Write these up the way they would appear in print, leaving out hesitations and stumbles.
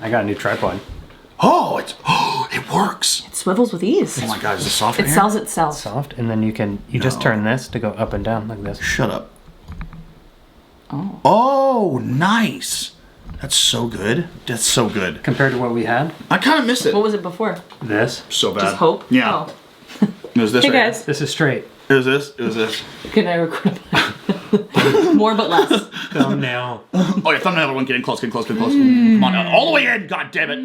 I got a new tripod. Oh, it works. It swivels with ease. Oh my God, is it soft in It here? sells itself. Soft, and then you just turn this to go up and down like this. Shut up. Oh, nice. That's so good. That's so good. Compared to what we had, I kind of missed it. What was it before? this. So bad. Just hope? Yeah. Oh. It was this Hey right guys. This is straight. Here. It was this. It was this. Can I record more but less? Thumbnail. Oh, yeah, thumbnail one. Get in close, get in close, get in close. Come on, all the way in. God damn it.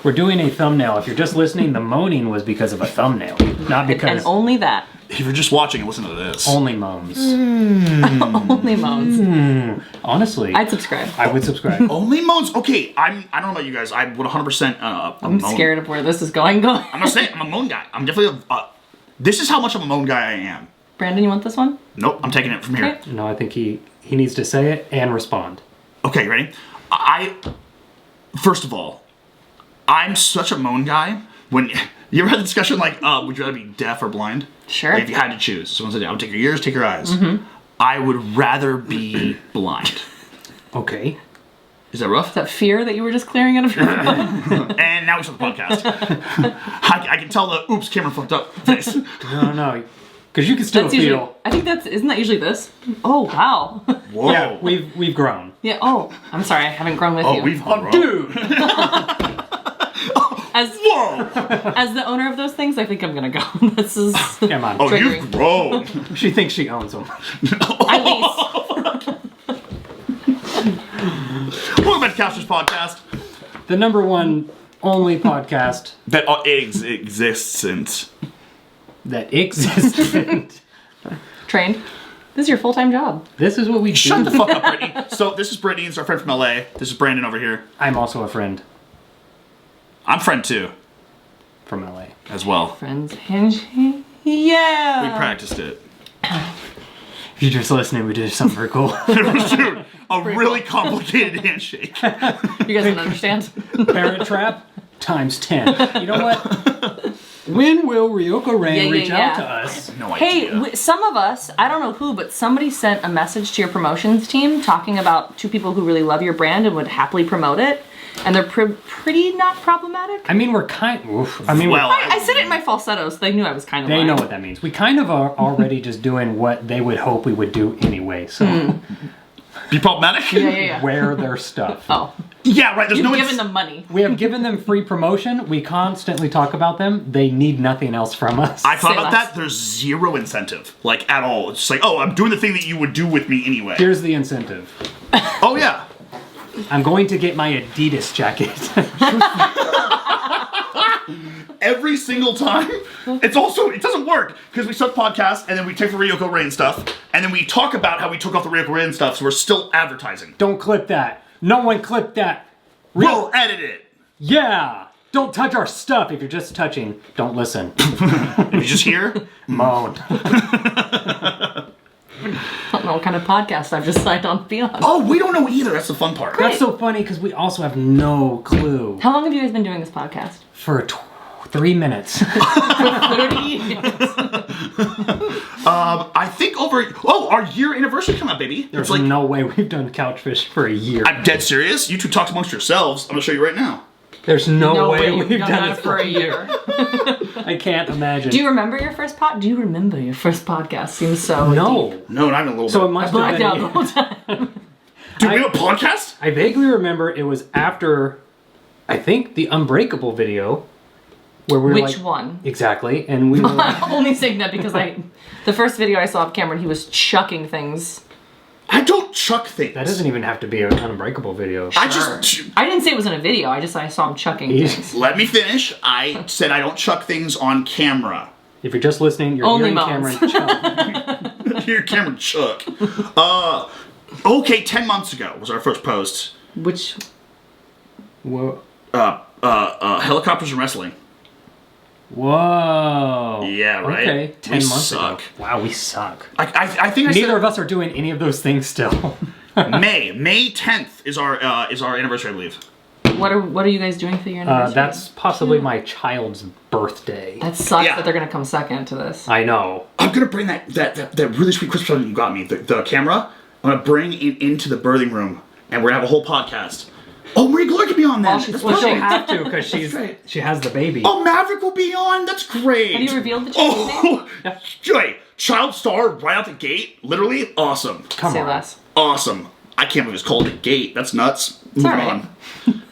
We're doing a thumbnail. If you're just listening, the moaning was because of a thumbnail, not because And only that. If you're just watching, listen to this. only moans. Only moans. Honestly, I'd subscribe. I would subscribe. Only moans. Okay, I don't know about you guys. I would 100%. I'm scared of where this is going. I'm gonna say it, I'm a moan guy. I'm definitely this is how much of a moan guy I am. Brandon, you want this one? Nope, I'm taking it from here. Okay. No, I think he needs to say it and respond. Okay, you ready? First of all, I'm such a moan guy. When you ever had the discussion like, would you rather be deaf or blind? Sure. Like, if you had to choose, someone said, I would take your ears, take your eyes. I would rather be blind. Okay. Is that rough? That fear that you were just clearing out of your phone. And now we start the podcast. I can tell the oops camera fucked up face. No, because you can still That's feel. usually. I think isn't that usually this? Oh wow. Whoa. Yeah, we've grown. Yeah. Oh, I'm sorry. I haven't grown with you. We've grown. Dude. Whoa. As the owner of those things, I think I'm gonna go. This is Come on. Oh, triggering. you've grown. She thinks she owns them. At least. Welcome back to Couchers Podcast. The #1 only podcast That exists since. that exists. Trained. This is your full-time job. This is what we do. Shut the fuck up, Brittany. So this is Brittany. It's our friend from LA. This is Brandon over here. I'm also a friend I'm friend too, from LA. as well. Friends handshake. Yeah. We practiced it. If you're just listening, we did something very cool. Dude, a really complicated handshake. You guys don't understand. Parent Trap times 10. You know what? When will Ryoko Rain Yeah, reach yeah. out to us? No idea. Hey, some of us, I don't know who, but somebody sent a message to your promotions team talking about 2 people who really love your brand and would happily promote it. And they're pretty not problematic. I mean, we're kind. Oof. I mean, Well, I said it in my falsetto, so they knew I was kind of they lying. know what that means. We kind of are already just doing what they would hope we would do anyway. So Be problematic? Yeah. wear their stuff. Oh, Yeah, right. There's you've no given them money. We have given them free promotion. We constantly talk about them. They need nothing else from us. I thought Say about less. that. There's zero incentive, like at all. It's just like, oh, I'm doing the thing that you would do with me anyway. Here's the incentive. Oh yeah. I'm going to get my Adidas jacket. Every single time. It doesn't work because we start the podcast and then we take the Ryoko Rain stuff and then we talk about how we took off the Ryoko Rain stuff, so we're still advertising. Don't clip that. No one clip that. We'll edit it. Yeah. Don't touch our stuff. If you're just touching, don't listen. If you just hear, Moan. I don't know what kind of podcast I've just signed on to be on. oh, we don't know either. That's the fun part. That's so funny because we also have no clue. How long have you guys been doing this podcast? For 3 minutes. 30 years. I think our year anniversary coming up, baby. There's It's like, no way we've done Couchfish for a year. I'm dead serious. You two talk amongst yourselves. I'm gonna show you right now. There's no way you've we've done done that it for a year. I can't imagine. Do you remember your first podcast? Seems so No. deep. No, not even a little So it bit. must Blacked have out the been. whole time. Dude, we have a podcast? I vaguely remember it was after, I think, the Unbreakable video, where we were Which like, one? Exactly, and we were like, I'm only saying that because the first video I saw of Cameron, he was chucking things. I don't chuck things. that doesn't even have to be an Unbreakable video. I just... I didn't say it was in a video. I saw him chucking things. Let me finish. I said I don't chuck things on camera. If you're just listening, you're Only hearing moans. Cameron Chuck. Here, Cameron Chuck. Okay, 10 months ago was our first post. Which Whoa. Helicopters and wrestling. Whoa. Yeah, right? Okay, 10 We months suck. ago. Wow, we suck. I think I Neither said of us are doing any of those things still. May 10th is our anniversary, I believe. what are you guys doing for your anniversary? That's possibly my child's birthday. That sucks Yeah. that they're gonna come second to this. I know. I'm gonna bring that really sweet Christmas present you got me, the camera. I'm gonna bring it into the birthing room and we're gonna have a whole podcast. Oh, Marie Glory can be on then. While she's That's Well, she'll pushing. have to because she has the baby. Oh, Maverick will be on. That's great. Have you revealed the child's name? Oh, wait, child star right out the gate. Literally awesome. Come Say on. less. Awesome. I can't believe it's called the gate. That's nuts. Move all right. on,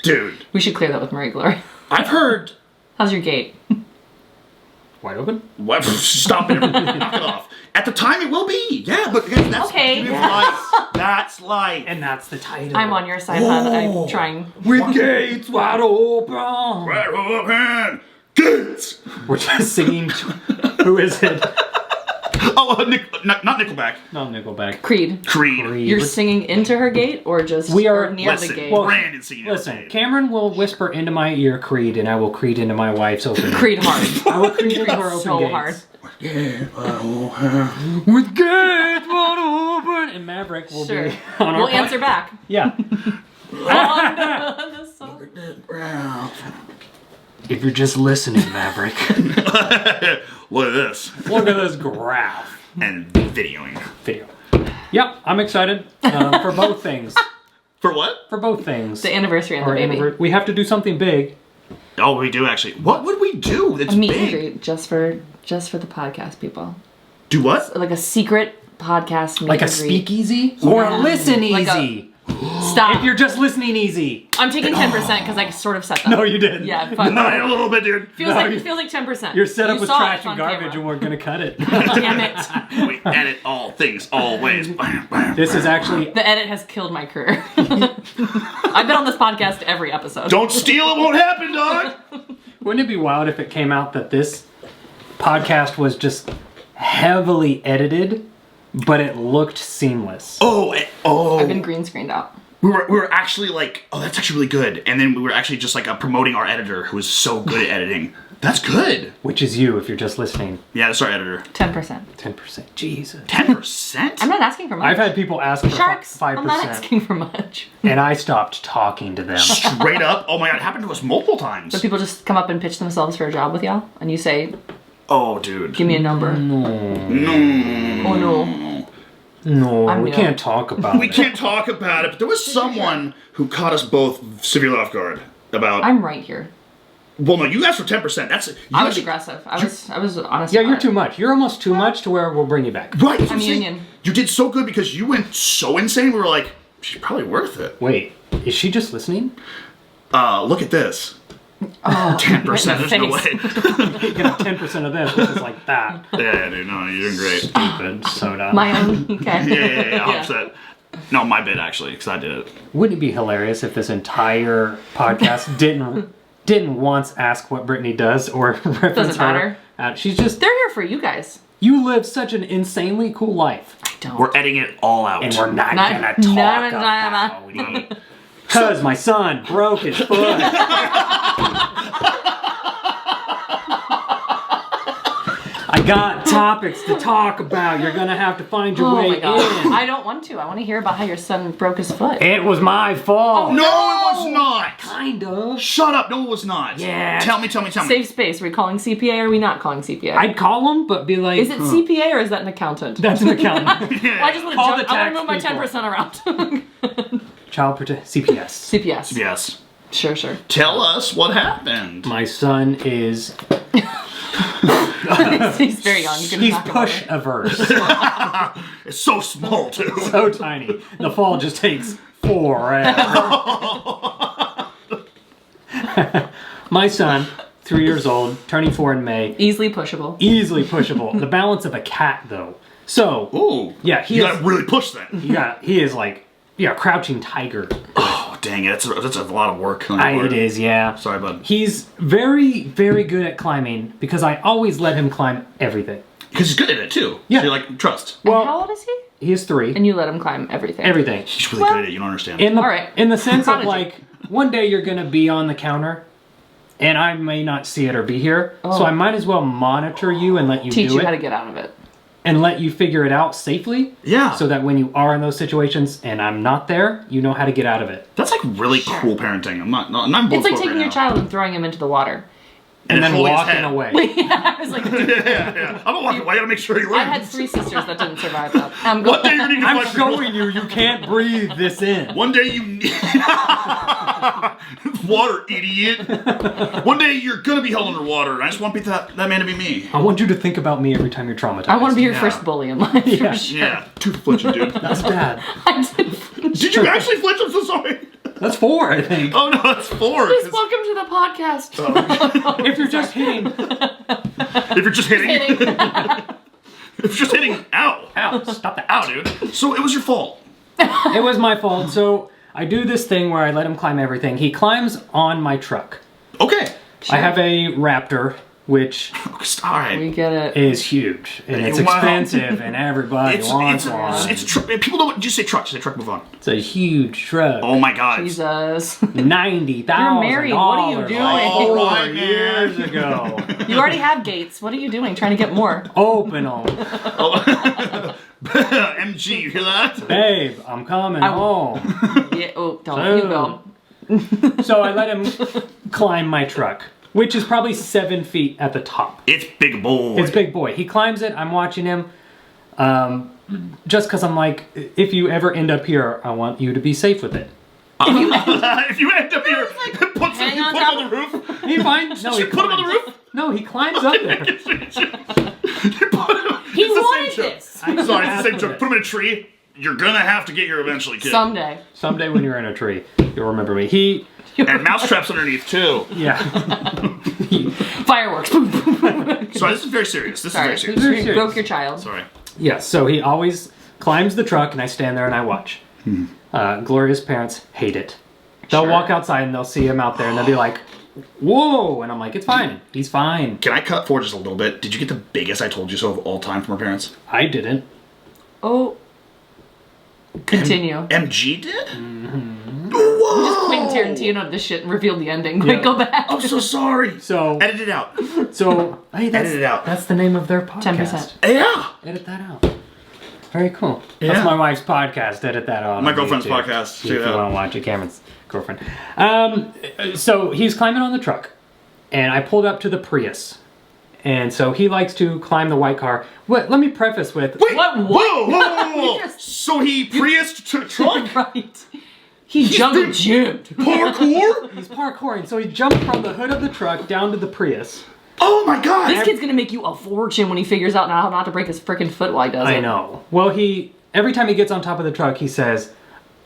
dude. We should clear that with Marie Glory. I've heard. How's your gate? Wide open? What? Stop it! Knock it off. At the time, it will be. Yeah, but again, that's Okay. life. That's life. And that's the title. I'm on your side, hon. I'm trying. With gates wide open. Right open. Gates. We're just singing. Who is it? Oh, not Nickelback. No, Nickelback. Creed. Creed. You're singing into her gate or just We are- or near Listen, the gate? well, Brandon singing. Listen, Cameron will whisper into my ear Creed, and I will Creed into my wife's open. Creed hard. I will Creed into her open so gates. hard. With gates wide open, and Maverick will Sure. be on We'll our answer back. Yeah. On the song. If you're just listening, Maverick, Look at this. look at this graph And videoing. video. Yep, I'm excited for both things. For what? For both things. The anniversary and the Our baby. we have to do something big. Oh, we do actually. What would we do? That's A meet and big. greet just for the podcast people. Do what? Like a secret podcast meet Like a and greet. speakeasy? Or a listen Like a- easy. Stop. If you're just listening easy. I'm taking 10% because I sort of set that. No, you didn't. Yeah, fuck. A little bit, dude. Feels No, like you- it feels like 10%. Your setup You was saw trash it and on garbage camera. and we're going to cut it. Damn it. We edit all things, always. Bam, bam, This is bam. actually... The edit has killed my career. I've been on this podcast every episode. Don't steal, it won't happen, dog. Wouldn't it be wild if it came out that this podcast was just heavily edited, but it looked seamless? I've been green screened out. We were actually like, oh, that's actually really good. And then we were actually just like promoting our editor who is so good at editing. That's good. Which is you if you're just listening. Yeah, that's our editor. 10%. 10%. Jesus. 10%? I'm not asking for much. I've had people ask for Sharks. 5%. I'm not asking for much. And I stopped talking to them. Straight up. Oh my god, it happened to us multiple times. So people just come up and pitch themselves for a job with y'all, and you say, Oh, dude. "Give me a number." No. Oh no. No, I'm we new. can't talk about We it. can't talk about it, but there was someone who caught us both severely off guard about. I'm right here. Well, no, you asked for 10%. That's. You I was actually- aggressive. I was honest. Yeah, about you're it. too much. You're almost too much to where we'll bring you back. Right. that's what I'm saying. union. You did so good because you went so insane. We were like, she's probably worth it. Wait, is she just listening? Look at this. Oh, 10%. right in the There's no face. way. You get 10% of this, which is like that. Yeah, dude. No, you're doing great. Stupid soda. My own. Okay. Yeah. Offset. No, my bit actually, because I did it. Wouldn't it be hilarious if this entire podcast didn't once ask what Brittany does or reference Doesn't matter. her? She's just, They're here for you guys. you live such an insanely cool life. I don't. We're editing it all out. And we're not Not- gonna no, talk no, no, about it. Because my son broke his foot. I got topics to talk about. You're gonna have to find your Oh way my god. in. I don't want to. I want to hear about how your son broke his foot. It was my fault. No, it was not. Kind of. Shut up. No, it was not. Yeah. Tell me. Safe space. Are we calling CPA or are we not calling CPA? I'd call him, but be like, Is it CPA or is that an accountant? that's an accountant. Well, I just want Call to the I want tax to move my people. 10% around. Child protect CPS. CPS. Yes. Sure. Tell us what happened. My son is He's very young. You can he's knock him push over. averse. It's so small too. So tiny. The fall just takes forever. My son, 3 years old, turning 4 in May, Easily pushable. easily pushable. The balance of a cat, though. So, Ooh. yeah, he You is. gotta really push then. He is like, crouching tiger. Oh, dang it. That's a lot of work. On your part. It is, yeah. Sorry, bud. He's very, very good at climbing because I always let him climb everything. Because he's good at it too. Yeah. So you're like, trust. And Well, how old is he? he is 3. And you let him climb everything. Everything. He's really good at it. You don't understand. In the All right. in the sense of Prodigy. like, one day you're gonna be on the counter, and I may not see it or be here, so Oh. I might as well monitor you and let you Teach do you it, how to get out of it. and let you figure it out safely. Yeah. So that when you are in those situations and I'm not there, you know how to get out of it. That's like really cool parenting. I'm not both It's like spoke taking right your now. child and throwing him into the water. and then holding his walking head. away. I was like, Yeah. I'm gonna walk away. I gotta make sure he I had lives. 3 sisters that didn't survive that. One day you're gonna need to I'm fight showing you can't breathe this in. One day you need water, idiot. One day you're gonna be held underwater, and I just want that man to be me. I want you to think about me every time you're traumatized. I want to be your Yeah. first bully in life, Yeah. for sure. Yeah, tooth flinching, dude. That's bad. I did. Did you actually flinch? I'm so sorry. That's 4, I think. Oh no, that's 4. Please welcome to the podcast. If you're just hitting, If you're just hitting, Kidding. if you're just hitting, ow, ow, stop that. ow, dude. So it was your fault. It was my fault. So I do this thing where I let him climb everything. He climbs on my truck. Okay. I have a Raptor, which All right. We get it. is huge and it's Wow. expensive, and everybody wants it's one. it's people don't just say truck. Say truck. Move on. It's a huge truck. Oh my God. Jesus. $90,000. You're married, what are you doing? All right, man. Years ago. You already have gates. What are you doing? Trying to get more? Open them. MG, you hear that? Babe, I'm coming home. Yeah. Oh, don't you go. So I let him climb my truck, which is probably 7 feet at the top. It's big boy. It's big boy. He climbs it. I'm watching him. Just because I'm like, if you ever end up here, I want you to be safe with it. If you end up here, put hang him on on top the roof. He finds no. He Put him on the climbs. roof. No, he climbs up there. He wanted this. Sorry, it's the same Asked joke. for Put him in a tree. You're gonna have to get here eventually, kid. Someday. Someday when you're in a tree, you'll remember me. He, And mouse traps underneath too. yeah. Fireworks. Boom, boom, boom. Sorry, this is very serious. This Sorry, is very serious. Very you serious. broke your child. Sorry. Yeah, so he always climbs the truck, and I stand there and I watch. Gloria's parents hate it. They'll Sure. walk outside and they'll see him out there, and they'll be like, "Whoa!" And I'm like, "It's fine. He's fine." Can I cut forward just a little bit? Did you get the biggest I told you so of all time from our parents? I didn't. Oh. Continue. MG did? Just Quentin Tarantino did this shit and revealed the ending. Quick, Yeah. go back. I'm so sorry. So, Edit it out. hey, that's, Edit it out. that's the name of their podcast. 10%. Yeah. Edit that out. Very cool. Yeah. That's my wife's podcast. Edit that out. My on girlfriend's YouTube. podcast. If Check you it out. want to watch it, Cameron's girlfriend. So he's climbing on the truck, and I pulled up to the Prius. And so he likes to climb the white car. Let me preface with... Wait. What? Whoa, whoa, whoa, whoa. You just- So he Prius to the truck? Right. He jungle gymmed. Parkour? He's parkouring. So he jumped from the hood of the truck down to the Prius. Oh my God. This kid's gonna make you a fortune when he figures out how not to break his freaking foot while he does it. I know. Well, every time he gets on top of the truck, he says,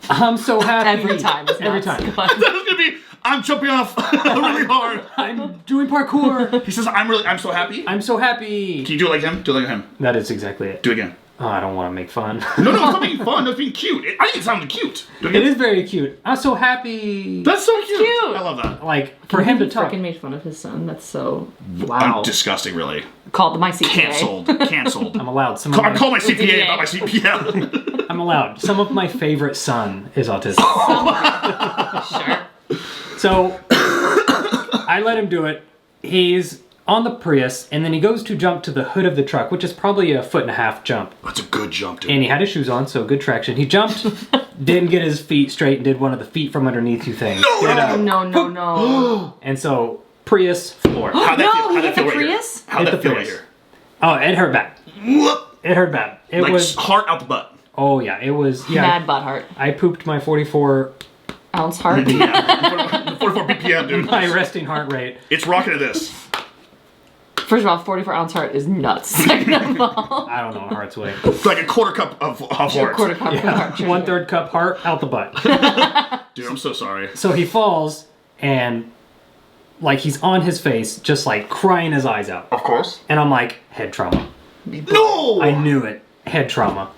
"I'm so happy." Every time. It's Every nuts. time. Go on. That was gonna be, I'm jumping off really hard. I'm doing parkour. He says, I'm so happy. I'm so happy. Can you do it like him? Do it like him. That is exactly it. Do it again. Oh, I don't want to make fun. No, it's not being fun. That's being cute. I think it sounded cute. Do it It again. is very cute. I'm so happy. That's so cute. cute. I love that. Like, for him to talk. Freaking made fun of his son. That's so wow. Disgusting, really. Called my CPA. Canceled. I'm allowed. I'm calling my CPA about my CPA. I'm allowed. Some of my favorite son is autistic. Sure. So, I let him do it. He's on the Prius, and then he goes to jump to the hood of the truck, which is probably a 1.5 foot jump. That's a good jump, dude. And he had his shoes on, so good traction. He jumped, didn't get his feet straight, and did one of the feet from underneath you things. No. And so, Prius floor. How'd that No, feel? he How'd hit that feel the right here? Prius? How'd Hit that the feel right Prius. here? Oh, it hurt bad. It hurt bad. It Like was. heart out the butt. Oh yeah, it was. Yeah, Mad butt heart. I pooped my 44, Ounce heart. Yeah. 44 BPM, dude. my resting heart rate. It's rocking to this. First of all, 44 ounce heart is nuts. Second of all, I don't know heart's weight. It's like a quarter cup of heart. quarter cup of Yeah, heart. 1/3 cup heart out the butt. Dude, I'm so sorry. So he falls and like he's on his face, just like crying his eyes out. Of course. And I'm like, head trauma. No! I knew it. Head trauma.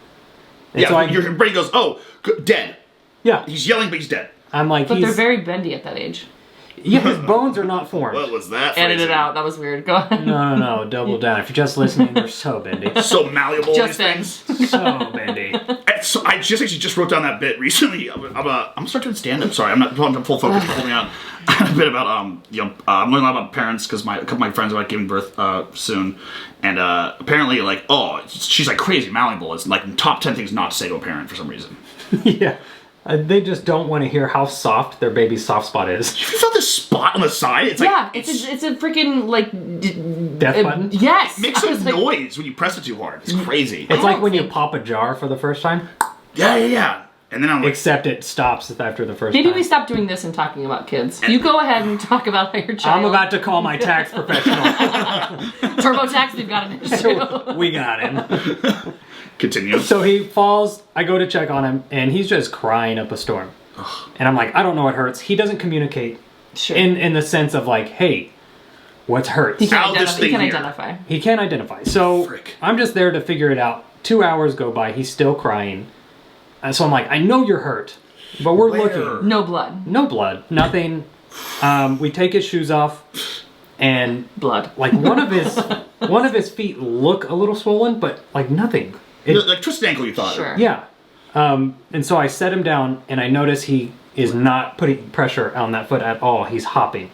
And Yeah, so your brain goes, oh, dead. yeah. He's yelling, but he's dead. I'm like, But they're he's very bendy at that age. yeah, his bones are not formed. What was that? Edit it phrasing? out. That was weird. Go ahead. No, double down. If you're just listening, they're so bendy. So malleable. Just these things. So bendy. And so I just actually just wrote down that bit recently. I'm gonna start doing stand up. Sorry, I'm not full focus. But holding out a bit about I'm learning a lot about parents because a couple of my friends are like giving birth soon, and apparently like she's like crazy malleable. It's like top 10 things not to say to a parent for some reason. Yeah. They just don't want to hear how soft their baby's soft spot is. You felt this spot on the side? It's like Yeah, it's a freaking like Death button? Yes, it makes I a was like, noise when you press it too hard. It's crazy. It's like don't when you think- pop a jar for the first time, Yeah. And then I'm like, except it stops after the first Maybe time. we stop doing this and talking about kids. You go ahead and talk about your child. I'm about to call my tax professional. TurboTax. We've got an issue. We got him. continue. So he falls, I go to check on him, and he's just crying up a storm. And I'm like, I don't know what hurts. He doesn't communicate Sure. in the sense of like, hey, what's hurts? He can, How this identify, he can thing here. identify. He can't identify. So Frick. I'm just there to figure it out. 2 hours go by, he's still crying. And so I'm like, I know you're hurt, but we're Where? looking. No blood. No blood, nothing. We take his shoes off, and Blood. like one of his feet look a little swollen, but like nothing. Like twisted ankle, you thought. Sure. Yeah. And so I set him down, and I notice he is not putting pressure on that foot at all. He's hopping.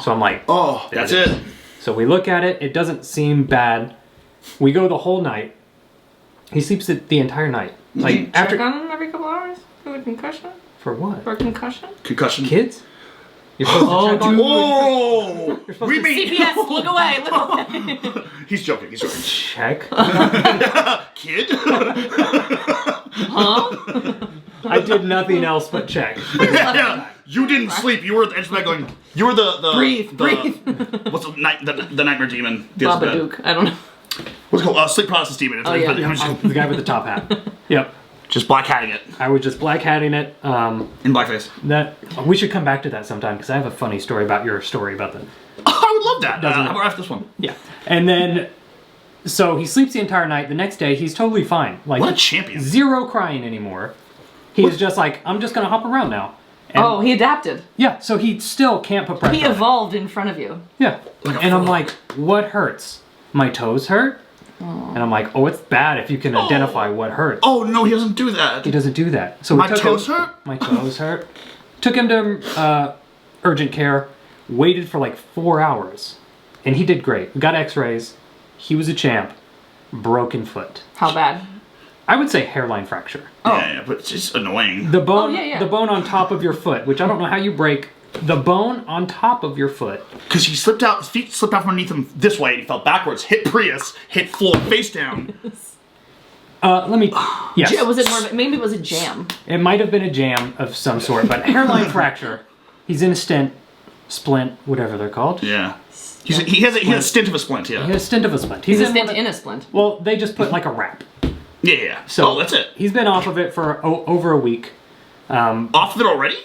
So I'm like, Oh, that's it. So we look at it. It doesn't seem bad. We go the whole night. He sleeps the entire night. Like after Check on him every couple hours for a concussion. for what? For a concussion. Concussion. Kids? You're supposed to check on Oh! supposed We to mean CPS. Look away. Look away. he's joking. He's joking. check. Kid. I did nothing else but check. Yeah. You didn't sleep. You were at the edge of the bed going. You were the Breathe, breathe. What's the nightmare demon? The edge of the bed. Babadook. I don't know. What's it called? Sleep paralysis demon. It's Oh, yeah. The guy with the top hat. Yep. just black hatting it I was just black hatting it. in blackface. That we should come back to that sometime because I have a funny story about your story about the. I would love that. Doesn't How about after this one? Yeah. And then, so he sleeps the entire night. The next day, he's totally fine. Like What a champion. Zero crying anymore. He's just like, I'm just gonna hop around now. And Oh, he adapted. yeah. So he still can't put pressure. He on it. evolved in front of you. Yeah. Like a And I'm frog. like, what hurts? My toes hurt. And I'm like, oh, it's bad if you can identify what hurts. Oh no, he doesn't do that. He doesn't do that. So we My took toes him, hurt? My toes hurt. Took him to urgent care. Waited for like 4 hours, and he did great. We got X-rays. He was a champ. Broken foot. How bad? I would say hairline fracture. Yeah, but it's just annoying. The bone, yeah. the bone on top of your foot, which I don't know how you break. The bone on top of your foot. Because he slipped out, his feet slipped out from underneath him this way, and he fell backwards, hit Prius, hit floor, face down. Let me. Yes. Was it more? Maybe it was a jam. It might have been a jam of some sort, but hairline fracture. He's in a splint, whatever they're called. Yeah. He has a stint of a splint, He yeah. has a stint of a splint. He's a in stint one of- in a splint. Well, they just put like a wrap. Yeah. So that's it. He's been off of it for over a week. Off of it already?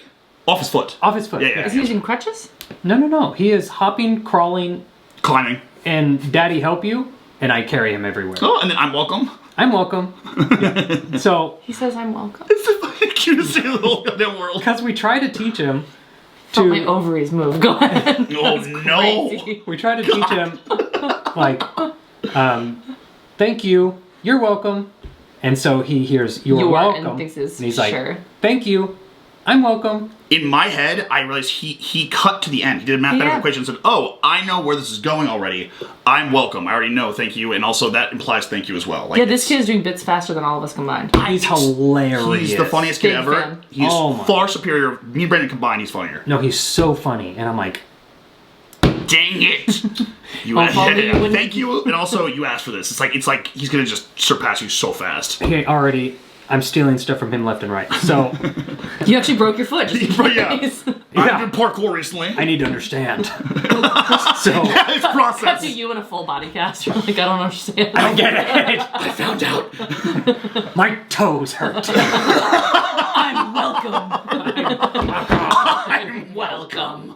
Off his foot. Off his foot. Yeah. Is he using crutches? No. He is hopping, crawling, Climbing. and Daddy help you, and I carry him everywhere. Oh, and then I'm welcome. I'm welcome. Yeah. So, He says, "I'm welcome." It's the fucking cutest thing in the whole goddamn world. because we try to teach him Felt my to, ovaries move. Go ahead. Oh, no. Crazy. we try to teach him, like, thank you, you're welcome, and so he hears you're You are, welcome, and thinks it's he's like, sure. thank you, I'm welcome. In my head, I realized he cut to the end. He did a mathematical Yeah. equation and said, oh, I know where this is going already. I'm welcome. I already know, thank you. And also that implies thank you as well. Like, Yeah, this kid is doing bits faster than all of us combined. He's hilarious. He's the funniest kid Big ever. fan. He's Oh my. far superior. Me and Brandon combined, he's funnier. No, he's so funny, and I'm like, Dang it! You I'll follow you when- thank you, and also you asked for this. It's like he's gonna just surpass you so fast. hey, already, I'm stealing stuff from him left and right. So You actually broke your foot. Just in Yeah. case. Yeah. I've been parkour recently. I need to understand. So It's Cut process. to you in a full body cast. You're like, I don't understand. I get it. I found out. My toes hurt. I'm welcome. I'm welcome.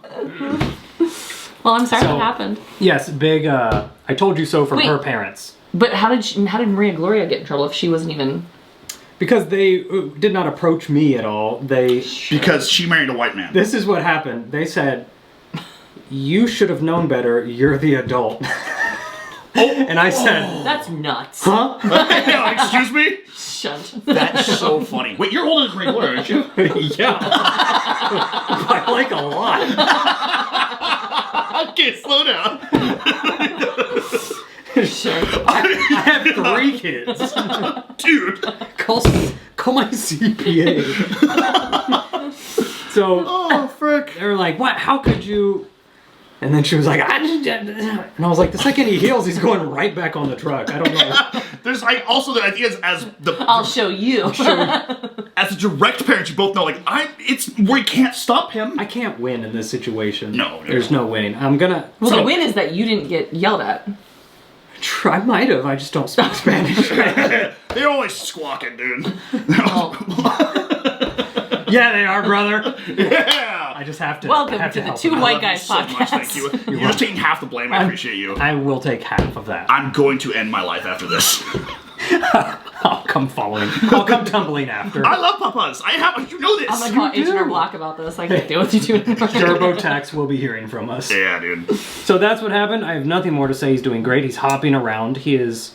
Well, I'm sorry So- that happened. Yes, big. I told you so from Wait. her parents But how did Maria Gloria get in trouble if she wasn't even? because they did not approach me at all. They. Because she married a white man. This is what happened. They said, "You should have known better. You're the adult." And I said, That's nuts. "Huh?" Yeah, excuse me? Shut. That's so funny. Wait, you're older than Greg Lawyer, aren't you? Yeah. I like a lot. Okay, slow down. Sure. I have 3 kids. Dude. Call call my CPA. So Oh, frick. they were like, what? How could you? And then she was like, and I was like, the second he heals, he's going right back on the truck. I don't know. There's like also the idea is as the I'll show you. as a direct parent, you both know like it's where you can't stop him. I can't win in this situation. No. There's no winning. I'm gonna. Well, the win is that you didn't get yelled at. I might have. I just don't speak Spanish. They're always squawking, dude. Yeah, they are, brother. Yeah. I just have to. Welcome have to the help Two them White out. Guys So much, thank you. podcast. You're just taking half the blame. I appreciate you. I will take half of that. I'm going to end my life after this. I'll come following. I'll come tumbling after. I love papas. I have. You know this. I'm gonna call You H&R do. Block about this. I can't deal with you two anymore. TurboTax will be hearing from us. Yeah, dude. So that's what happened. I have nothing more to say. He's doing great. He's hopping around. He is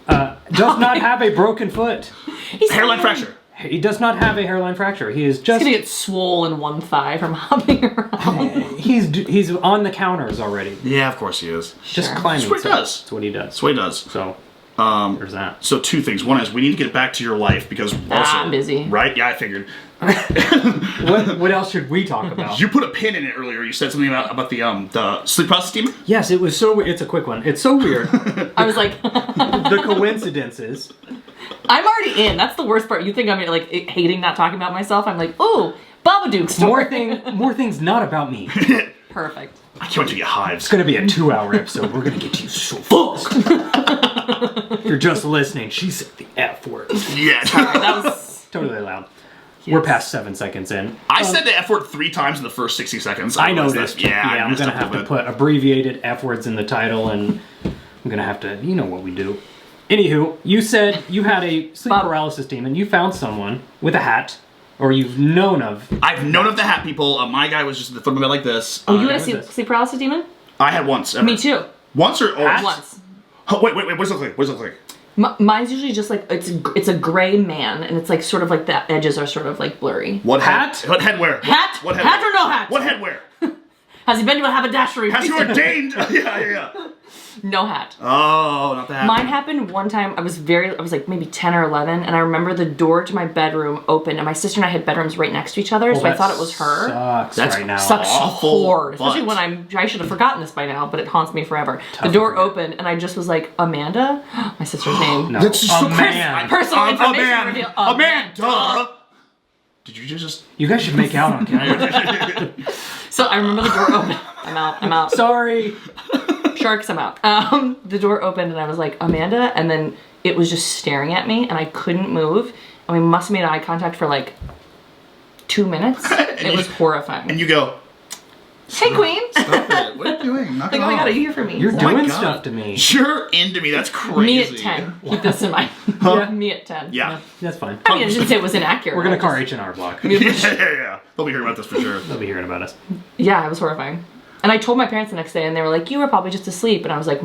does not have a broken foot. He's Hairline fracture. He does not have a hairline fracture. He is just gonna get swole in one thigh from hopping around. he's on the counters already. Yeah, of course he is. Just Sure. climbing. That's what he so does. That's what he does. That's what he does. So there's that. So two things. One is we need to get back to your life because also I'm busy. Right? Yeah, I figured. What else should we talk about? You put a pin in it earlier. You said something about the sleep process demon. Yes, it was so. It's a quick one. It's so weird. I was like, The coincidences. I'm already in. That's the worst part. You think I'm like hating not talking about myself? I'm like, ooh, Babadook story. More things not about me. Perfect. I can't wait to get hives. It's gonna be a 2-hour episode. We're gonna get you so fucked. If you're just listening, she said the F word. Yeah. That was. Totally loud. We're past 7 seconds in. I said the F word 3 times in the first 60 seconds. I realized noticed. that. Yeah, I I'm messed gonna up a have to little bit. put abbreviated F words in the title, and I'm gonna have to. You know what we do. Anywho, you said you had a sleep Bob. paralysis demon. You found someone with a hat, or you've known of. I've known of the hat people. My guy was just at the foot of my bed like this. Oh, you had a what is this? sleep paralysis demon? I had once. Ever. Me too. Once or Hat? Once. Oh, wait. What does it look like? What does it look like? Mine's usually just like it's a gray man, and it's like sort of like the edges are sort of like blurry. What Hat? What head wear? Hat? What Hat or no hat? What head wear? Has he been to a haberdashery? Has you recently? ordained? Yeah. No hat. Oh, not the hat. Mine happened one time. I was like maybe 10 or 11, and I remember the door to my bedroom opened, and my sister and I had bedrooms right next to each other, so I thought it was her. Sucks That's right now. Sucks Awful, hard, especially but- when I should have forgotten this by now, but it haunts me forever. The door to forget. opened, and I just was like, Amanda, my sister's name. No. That's just a so crazy. man. Personal information A man. reveal. A man. Duh. Did you just? You guys should make out on camera. So I remember the door open. I'm out. Sorry. Sharks, I'm out. The door opened and I was like, Amanda, and then it was just staring at me and I couldn't move. And we must have made eye contact for like 2 minutes. It was horrifying. And you go. Hey, Queen! Stop it. What are you doing? Knock Like, it oh my off. god, are you here for me? You're So- doing God. stuff to me. You're into me. That's crazy. me at 10. Keep this in mind. Huh? Me at 10. Yeah. That's fine. I mean, I didn't say it was inaccurate. We're gonna I call just- H&R Block. Yeah. They'll be hearing about this for sure. They'll be hearing about us. Yeah, it was horrifying. And I told my parents the next day and they were like, you were probably just asleep. And I was like,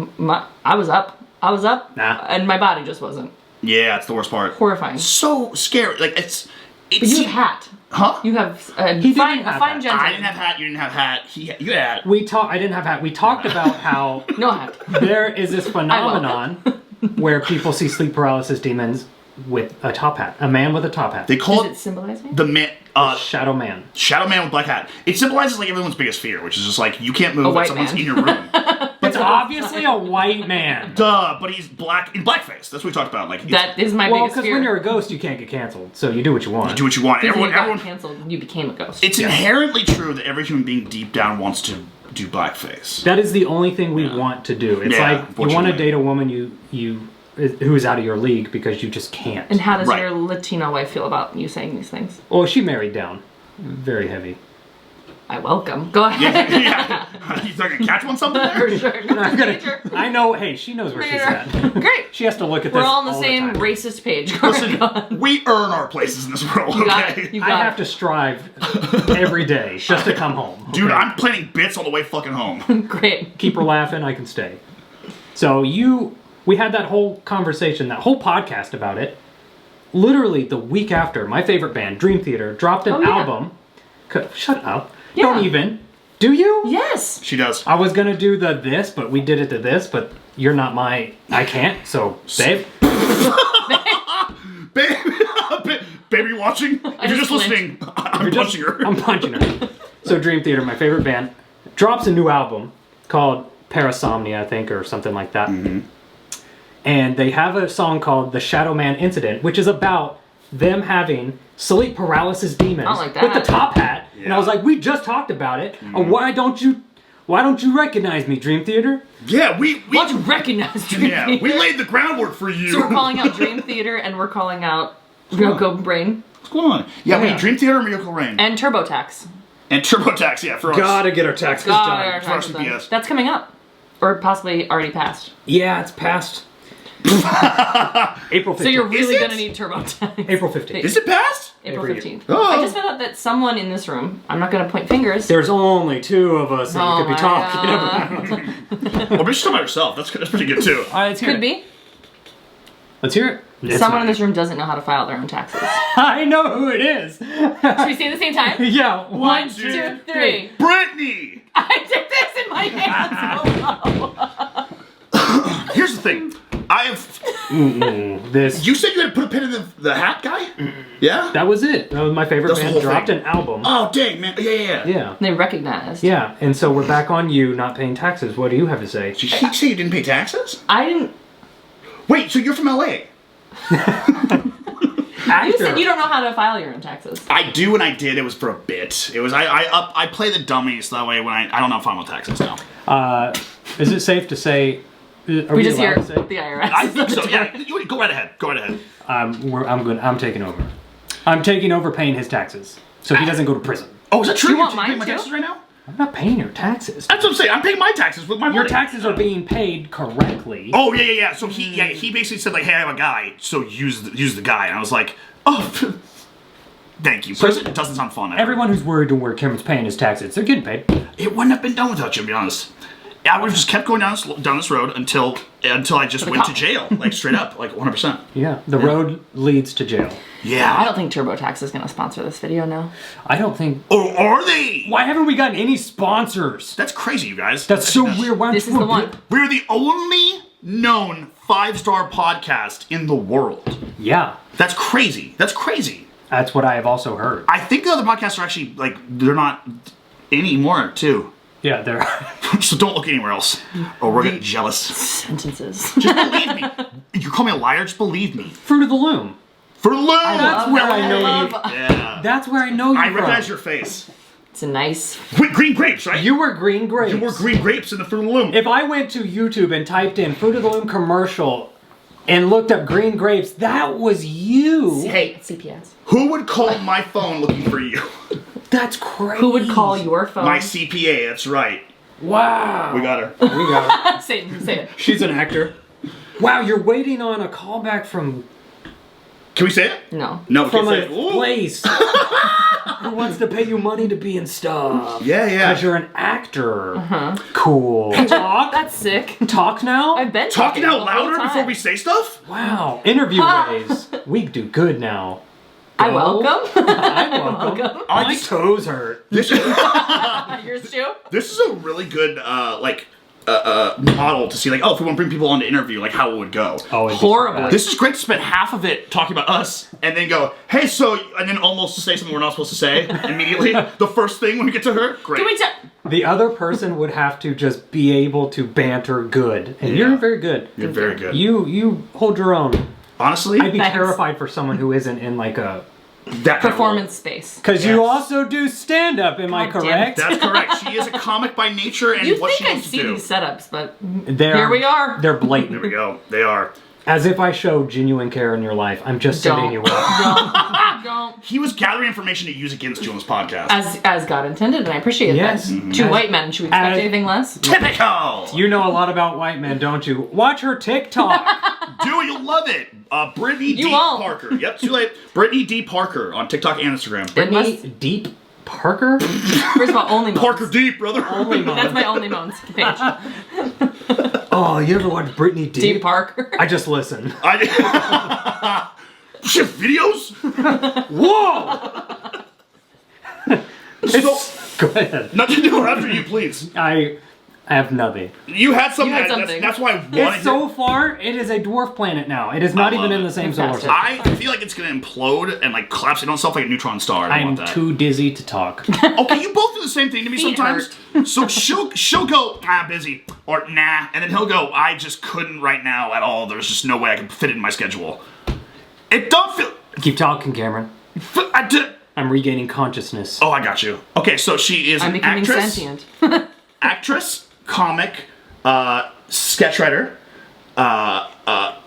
I was up. Nah. And my body just wasn't. Yeah, it's the worst part. Horrifying. So scary. Like it's. But you have hat. Huh? You have a He fine, didn't have a fine hat. gentleman. I didn't have hat. You didn't have hat. You had hat. I didn't have hat. We talked about how No hat. there is this phenomenon where people see sleep paralysis demons with a top hat. A man with a top hat. They call Does it it symbolize me? the man. Shadow man. Shadow man with black hat. It symbolizes like everyone's biggest fear, which is just like you can't move A if white someone's man. in your room. It's obviously a white man. Duh, but he's black in blackface. That's what we talked about. Like That is my Well, biggest because fear. when you're a ghost, you can't get canceled. So you do what you want. do what you want. Because you Everyone. got canceled and you became a ghost. It's inherently true that every human being deep down wants to do blackface. That is the only thing we want to do. It's Yeah, like you want to unfortunately. date a woman who's out of your league because you just can't. And how does Right. your Latino wife feel about you saying these things? Well, she married down. Very heavy. I welcome. Go ahead. Yeah. You think I catch one something there? For sure. I'm gonna, Major. I know. Hey, she knows where she's at. Great. She has to look at We're this. all on the same time. racist page. Go ahead. We earn our places in this world, You got okay? it. You I got have to strive every day just to come home. Dude, okay? I'm planning bits on the way fucking home. it. Great. Keep her laughing. I can stay. So we had that whole conversation, that whole podcast about it. Literally the week after, my favorite band, Dream Theater, dropped an Oh, yeah. album. Shut up. Yeah. Don't even. Do you? Yes. She does. I was gonna do this, but we did it to this, but you're not I can't, so babe. Babe, babe, are you watching? If you're just flinched. listening, I'm punching her. I'm punching her. So Dream Theater, my favorite band, drops a new album called Parasomnia, I think, or something like that. And they have a song called The Shadow Man Incident, which is about them having sleep paralysis demons I like with the that. top hat. And I was like, we just talked about it. Why don't you recognize me, Dream Theater? Yeah, we Why don't you recognize Dream yeah, Theater? we laid the groundwork for you. So we're calling out Dream Theater and we're calling out Ryoko Brain What's going on? Yeah, we Yeah. need Dream Theater and Miracle Rain. and TurboTax. And TurboTax, yeah, for us. Gotta get our taxes God, done. our for our taxes done. CPS. That's coming up. Or possibly already passed. Yeah, it's past. April 15th. So you're really it? going to need TurboTax. April 15th. Is it passed? April Every year. 15th. Oh. I just found out that someone in this room, I'm not going to point fingers. There's only 2 of us that Oh you could be my talking God. about. Well, but she's talking about herself. That's pretty good, too. Let's hear Could it. be. Let's hear it. It's Someone not- in this room doesn't know how to file their own taxes. I know who it is. Should we say it at the same time? Yeah. 1, 2, 2, 3. Brittany! I did this in my hands. Here's the thing. I have... This. You said you had to put a pin in the hat guy? Yeah? That was it. That was my favorite That's the band. whole Dropped thing. an album. Oh, dang, man. Yeah. Yeah. They recognized. Yeah. And so we're back on you not paying taxes. What do you have to say? Did he say you didn't pay taxes? I didn't. Wait, so you're from LA? You said you don't know how to file your own taxes. I do, and I did. It was for a bit. It was I play the dummy, so that way when I don't know if I'm on taxes now. Is it safe to say? Are We just allowed hear to say? the IRS. I think so. Yeah, you go right ahead. Go right ahead. I'm taking over. I'm taking over paying his taxes, so he doesn't go to prison. Oh, is that true? You want You're paying mine my too? taxes right now? I'm not paying your taxes. That's what I'm saying. I'm paying my taxes with my money. Your taxes are being paid correctly. Oh yeah. So he basically said like, hey, I have a guy, so use the guy, and I was like, oh, thank you. Prison it doesn't sound fun. Everyone who's worried to where Kim's paying his taxes, they're getting paid. It wouldn't have been done without you, to be honest. I would have just kept going down this road until I just went to cops. jail, like straight up, like 100%. Yeah, the road leads to jail. Yeah. I don't think TurboTax is going to sponsor this video now. I don't think. Or are they? Why haven't we gotten any sponsors? That's crazy, you guys. That's so weird. Why This is the one. We're the only known 5-star podcast in the world. Yeah, That's crazy. That's crazy. that's what I have also heard. I think the other podcasts are actually, like, they're not anymore, too. Yeah, they're. So don't look anywhere else, or we're getting jealous. Sentences. Just believe me. You call me a liar, just believe me. Fruit of the Loom. For Lou! That's where I know you. Yeah. That's where I know you I from. recognize your face. It's a nice. Green grapes, right? You were green grapes. You were green grapes in the Fruit of the Loom. If I went to YouTube and typed in Fruit of the Loom commercial and looked up green grapes, that was you. Hey, CPS. who would call my phone looking for you? That's crazy. Who would call your phone? My CPA, that's right. Wow. We got her. We got it. Say it. She's an actor. Wow, you're waiting on a callback from Can we say it? No. No, we from can't say a it. Ooh. place who wants to pay you money to be in stuff. Yeah. Because you're an actor. Cool. Talk. That's sick. Talk now. I've been Talking the out whole louder time. before we say stuff? Wow. Interview ways. We do good now. I Go. welcome. I'm welcome. My toes hurt. This Yours too. this is a really good model to see, like, oh, if we want to bring people on to interview, like how it would go. Oh, it'd be so Horrible. bad. This is great to spend half of it talking about us and then go, hey, so, and then almost to say something we're not supposed to say immediately. The first thing when we get to her, great. Can we tell? The other person would have to just be able to banter good, and Yeah. you're very good. You're very good. You hold your own. Honestly, I'd be Thanks. terrified for someone who isn't in like a. that Performance space. Because you Yes. also do stand up, am I God damn correct? That's correct. She is a comic by nature, and You'd what think she I'd wants to see do. these setups, but They're- here we are. They're There blatant. we go. They are. As if I show genuine care in your life. I'm just Don't. setting you up. Don't. He was gathering information to use against you on this podcast. As God intended, and I appreciate Yes. that. Mhm. Two As- white men. Should we expect as- anything less? Typical! You know a lot about white men, don't you? Watch her TikTok. Do it, you'll love it. Brittany You D. won't. Parker. Yep, too late. Brittany D. Parker on TikTok and Instagram. Brittany Deep Parker? First of all, only moans. Parker Deep, brother. Only moans. That's my only moans page. Oh, you ever watch Brittany Deep? Deep Parker. I just listen. She has videos? Whoa! So, Go ahead. nothing to do after you, please. I I have nothing. You had something. You had something. That's why I wanted It's so far, it is a dwarf planet now. It is not I even love in it. the same solar Fantastic. system. I feel like it's gonna implode and like collapse in on itself like a neutron star. I don't I'm want that. too dizzy to talk. Okay, you both do the same thing to me Feet sometimes. So she'll go, busy, or nah, and then he'll go, I just couldn't right now at all. There's just no way I could fit it in my schedule. It don't feel. Keep talking, Cameron. I did. I'm regaining consciousness. Oh, I got you. Okay, so she is I'm an becoming actress, sentient. actress, comic, sketch writer,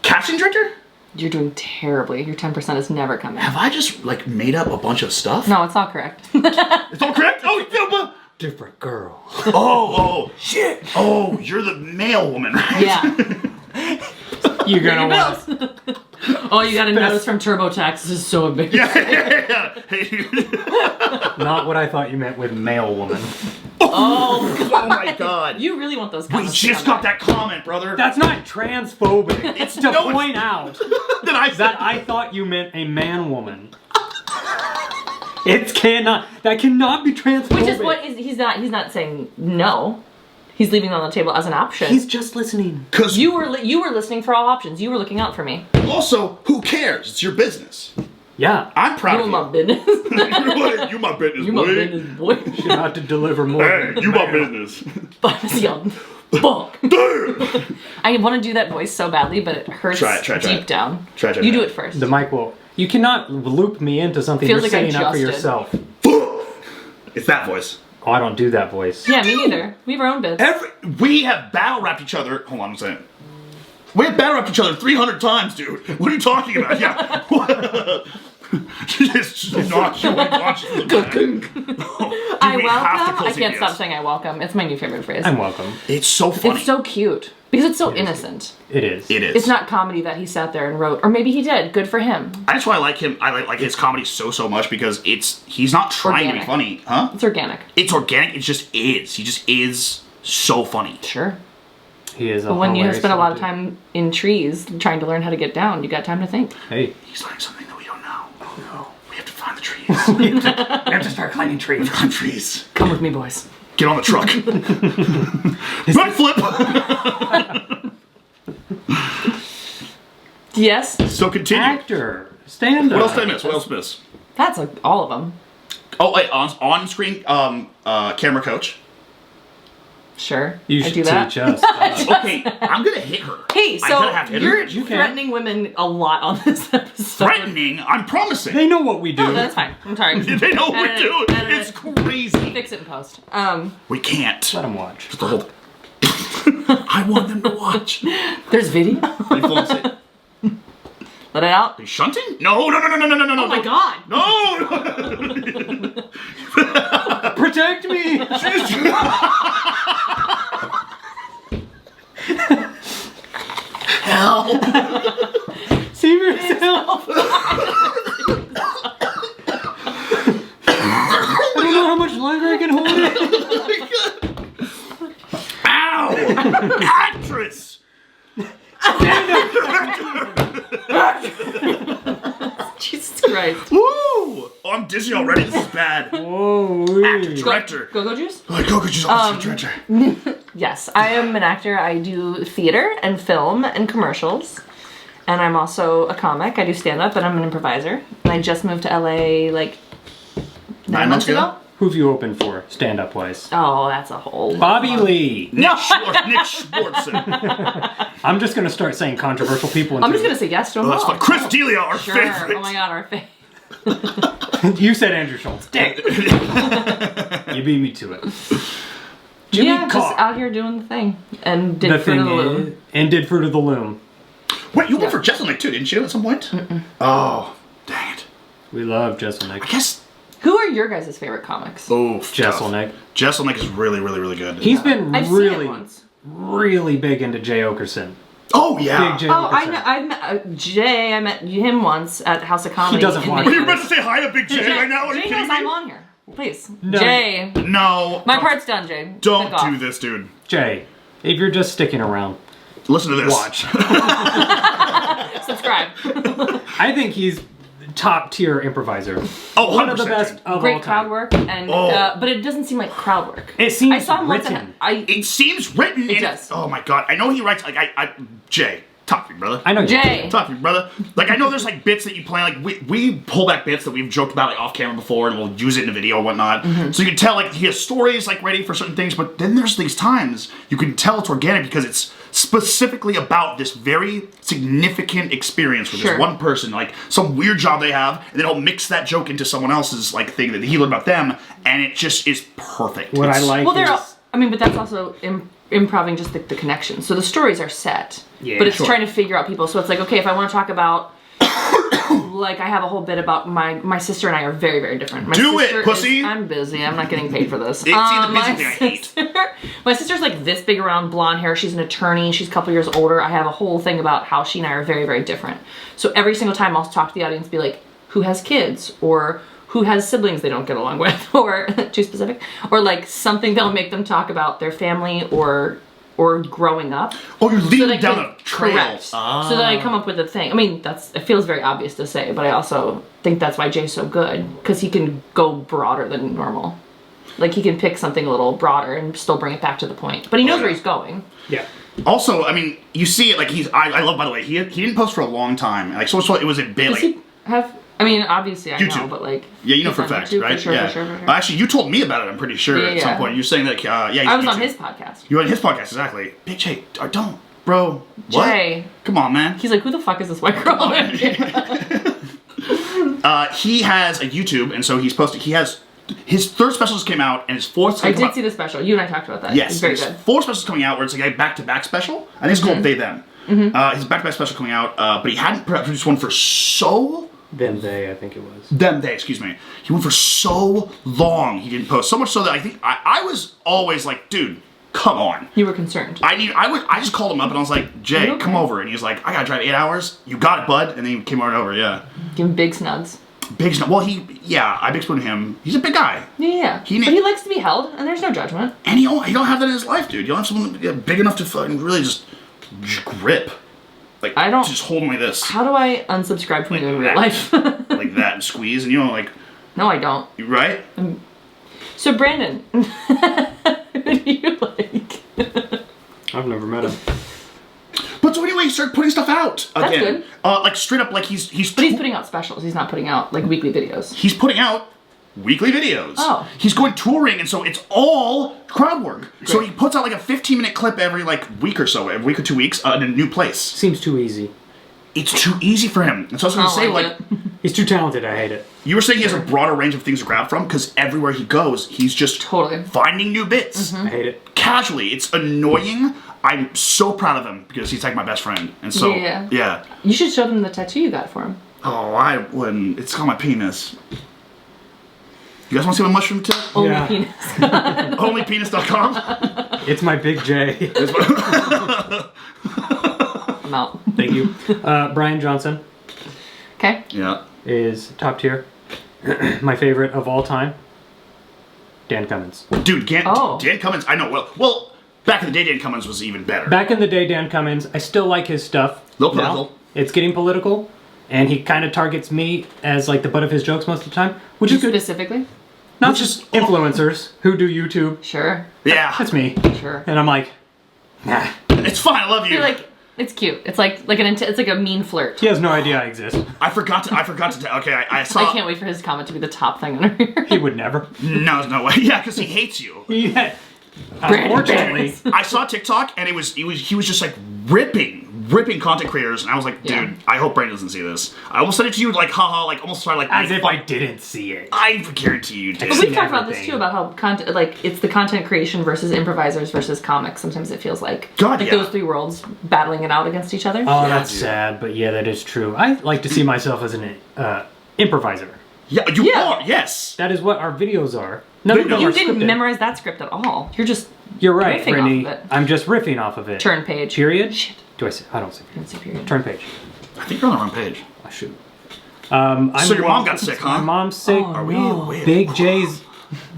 casting director. You're doing terribly. Your 10% is never coming. Have I just like made up a bunch of stuff? No, it's not correct. It's all correct. Oh, yeah, but. Different girl. Oh, shit. Oh, you're the male woman, right? Yeah. You're gonna Your want. bills. Oh, you got a notice from TurboTax. This is so embarrassing. Yeah. Hey. Not what I thought you meant with male woman. Oh, Oh my god. you really want those We comments to just come got back. that comment, brother. That's not transphobic. It's to No, it's- point out that I thought you meant a man woman. That cannot be transphobic. Which is what he's not saying no. He's leaving it on the table as an option. He's just listening. Because You were listening for all options. You were looking out for me. also, who cares? It's your business. Yeah. I'm proud You of my you. business. You my business, You my boy. business, boy. You have to deliver more. Hey, than you my man. business. But young. Fuck. I want to do that voice so badly, but it hurts Try it. deep down. Try You do it. it first. The mic will. You cannot loop me into something Feels you're like I setting up for just did. yourself. It's that voice. Oh, I don't do that voice. Yeah, me neither. We have our own bits. We have battle rapped each other. Hold on a second. We have battle rapped each other 300 times, dude. What are you talking about? Yeah. Just knock you unconscious. I we have to welcome. close I can't ABS. stop saying I welcome. It's my new favorite phrase. I'm welcome. It's so funny. It's so cute because it's so innocent. It is. It is. It's not comedy that he sat there and wrote, or maybe he did. Good for him. That's why I like him. I like his comedy so much because he's not trying Organic. to be funny, huh? It's organic. It's organic. It just is. He just is so funny. Sure. He is. But when you spend a lot of time in trees trying to learn how to get down, you got time to think. Hey. He's learning something that we don't know. Oh no. We have to find the trees. We have to start climbing trees. Climb trees. Come with me, boys. Get on the truck. Backflip. Yes, So continue. Actor. Stand up. What else did I miss? What else miss? that's like all of them. Oh, wait, on screen camera coach. Sure, You I should do that. teach us. Okay, I'm gonna hit her. Hey, I so gotta have to hit her. you're You can. threatening women a lot on this episode. Threatening. I'm promising. They know what we do. No, that's fine. I'm sorry. They know what Edit we're it, doing. edit It's it. crazy. Fix it in post. We can't. Let them watch. Just the whole. I want them to watch. There's video. Are you falling asleep? Let it out. Are you shunting? No. Oh my god. No. Protect me. Help. Save yourself. I don't know how much longer I can hold it. Ow. Actress. Jesus Christ. Woo. Oh, I'm dizzy already. This is bad. Whoa. Actor, director. Go juice. Like, go, just director. Yes, I am an actor. I do theater and film and commercials. And I'm also a comic. I do stand up and I'm an improviser. And I just moved to LA like 9 months ago. Who've you opened for, stand-up wise? Oh, that's a whole. Bobby Lee. Nick Schwartzen. I'm just gonna start saying controversial people. I'm just gonna say yes to them Oh, that's all. fun. Chris D'Elia, our Sure. favorite. Oh my god, our favorite. You said Andrew Schultz. Dang. You beat me to it. Jimmy Yeah, just Carr. out here doing the thing. And did The Fruit thing of the is, Loom. and did Fruit of the Loom. Wait, you went for Jesselnick too, didn't you, at some point? Oh, dang it. We love Jesselnick. I guess. Who are your guys' favorite comics? Oh, Jesselnick. Jesselnick is really, really, really good. He's been I've seen it really, once. really big into Jay Okerson. Oh, yeah. Big Jay Oh, I Okerson. know. I met Jay. I met him once at House of Comedy. doesn't in watch Were you Minneapolis. about to say hi to Big J right now? Are you Jay kidding knows I'm me? on here. Please, No. Jay. No. My don't- part's done, Jay. Don't Click off. do this, dude. Jay, if you're just sticking around, Listen to this. watch. Subscribe. I think he's top tier improviser. Oh, 100%. One of the best of all Great time. crowd work, and but it doesn't seem like crowd work. It seems I saw him once written. It seems written. It does. Oh my god! I know he writes like Jay. Talk to me, brother. I know you. Jay. Talk to me, brother. Like, I know there's, like, bits that you plan. Like, we pull back bits that we've joked about, like, off camera before, and we'll use it in a video and whatnot. So you can tell, like, he has stories, like, ready for certain things, but then there's these times you can tell it's organic because it's specifically about this very significant experience with this one person, like, some weird job they have, and then he'll mix that joke into someone else's, like, thing that he learned about them, and it just is perfect. What I like is... but that's also improving just the connection. So the stories are set, but it's trying to figure out people. So it's like, okay, if I want to talk about, like, I have a whole bit about my sister and I are very, very different. Do it, pussy! I'm busy. I'm not getting paid for this. It's the busy thing I hate. My sister's like this big around, blonde hair. She's an attorney. She's a couple years older. I have a whole thing about how she and I are very, very different. So every single time I'll talk to the audience, be like, who has kids? Or who has siblings they don't get along with, or too specific, or like something that'll make them talk about their family or growing up. Oh, you're leading down a trail. Correct. So that I come up with a thing. I mean, it feels very obvious to say, but I also think that's why Jay's so good, because he can go broader than normal. Like, he can pick something a little broader and still bring it back to the point. But he knows where he's going. Yeah. Also, I mean, you see it, like, I love, by the way, he didn't post for a long time. Like, so it was a bit, Does like... he have... I mean, obviously I YouTube. know, but like... Yeah, you know for a fact, YouTube, right? For sure, yeah. for sure. Actually, you told me about it, I'm pretty sure, at some point. You're saying that, yeah, I was on his podcast. You were on his podcast, exactly. Big Jay, don't. Bro, what? Jay. Come on, man. He's like, who the fuck is this white girl? He has a YouTube, and so his third special just came out, and his fourth... I did see the special. You and I talked about that. Yes. It's very his good. fourth special's coming out, where it's like a back-to-back special. I think it's called They Them. His back-to-back special coming out, but he hadn't produced one for so... They, I think it was. They, excuse me. He went for so long, he didn't post. So much so that I think I was always like, dude, come on. You were concerned. I just called him up and I was like, Jay, come over. And he was like, I gotta drive 8 hours. You got it, bud. And then he came right over, yeah. Give him big snuds. Big snub. Well, I big spoon him. He's a big guy. Yeah. But he likes to be held, and there's no judgment. And you don't have that in his life, dude. You don't have someone big enough to fucking really just grip. Like, I don't... Just hold him like this. How do I unsubscribe from you in real life? Like that, and squeeze, and like... No, I don't. Right? So, Brandon, who do you like? I've never met him. But so anyway, he started putting stuff out again. That's good. Like straight up, like he's putting out specials. He's not putting out like weekly videos. He's putting out weekly videos. Oh. He's going touring, and so it's all crowd work. Great. So he puts out like a 15-minute clip every like week or so, every week or 2 weeks, in a new place. Seems too easy. It's too easy for him. And so I was going to say, he's too talented. I hate it. You were saying he has a broader range of things to grab from, because everywhere he goes, he's just finding new bits. I hate it. Casually. It's annoying. I'm so proud of him, because he's like my best friend. And so, yeah. You should show them the tattoo you got for him. Oh, I wouldn't. It's on my penis. You guys want to see my mushroom tip? Only penis. Onlypenis.com. It's my big J. I'm out. Thank you. Brian Johnson. Okay. Yeah. Is top tier. My favorite of all time. Dan Cummins. Dude, Dan Cummins, I know. Well, back in the day, Dan Cummins was even better. Back in the day, Dan Cummins, I still like his stuff. Little political. Now, it's getting political, and he kind of targets me as like the butt of his jokes most of the time, which is good. Specifically? Not just influencers who do YouTube. Sure. Yeah. That's me. Sure. And I'm like, nah. It's fine, I love you. You're like, it's cute. It's like it's like a mean flirt. He has no idea I exist. I forgot to okay, I saw... I can't wait for his comment to be the top thing on here. He would never. No, there's no way. Yeah, because he hates you. Yeah. Unfortunately. I saw TikTok, and he was just like ripping content creators, and I was like, dude, I hope Brandon doesn't see this. I almost sent it to you like, haha, like almost try like... As if I didn't see it. I guarantee you did. But we've talked about this too, about how content, like, it's the content creation versus improvisers versus comics. Sometimes it feels like those three worlds battling it out against each other. Oh, that's sad, but yeah, that is true. I like to see myself as an improviser. Yeah, you are, yes. That is what our videos are. None of them you are didn't scripted. memorize that script at all. You're right, riffing Brittany. off of it. I'm just riffing off of it. Turn page. Period? Shit. Do I say? I don't say period. Don't say period. Turn page. I think you're on the wrong page. I should. So your mom got sick, huh? My mom's sick. Oh, Are we way Big J's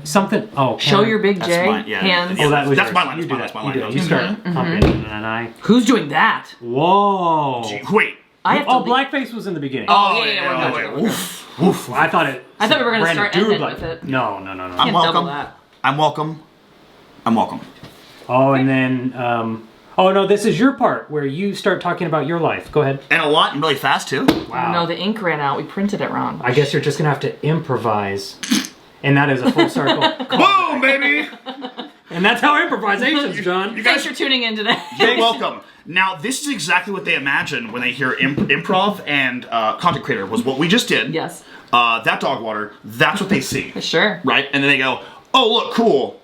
something. Oh, show your big J hands. Oh, that's my line. You that's my line. You start pumping, and I. Who's doing that? Whoa. Wait. I have to Oh, leave. blackface was in the beginning. Oh, yeah, we're good. Oof. Oof. I thought it. I thought we were gonna Brandon start Dude, ending like, with it. No. I'm Can't welcome. double that. I'm welcome. I'm welcome. Oh, and then. Oh no, this is your part where you start talking about your life. Go ahead. And a lot and really fast too. Wow. No, the ink ran out. We printed it wrong. I guess you're just gonna have to improvise, and that is a full circle. Boom, baby. And that's how improvisation's done. You Thanks guys for tuning in today. You're welcome. Now, this is exactly what they imagine when they hear improv and content creator was what we just did. Yes. That dog water, that's what they see. Sure. Right? And then they go, oh, look, cool.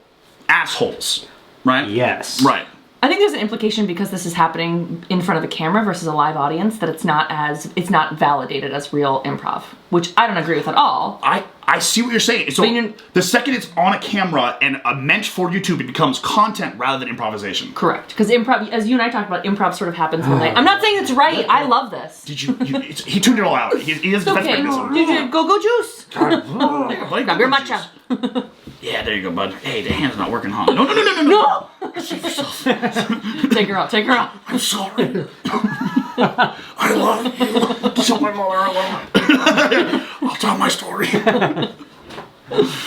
Assholes. Right? Yes. Right. I think there's an implication because this is happening in front of a camera versus a live audience that it's not validated as real improv, which I don't agree with at all. I see what you're saying. So But the second it's on a camera and meant for YouTube, it becomes content rather than improvisation. Correct. Because improv, as you and I talked about, improv sort of happens when I'm not saying it's right. I love this. Did he tuned it all out. He has defense Okay. mechanism. You go juice. Buddy, Grab your matcha. Yeah, there you go, bud. Hey, the hand's not working, huh? No. No. Save yourself. Take her out. Take her out. I'm sorry. I love you. Tell my mother I love her. I'll tell my story.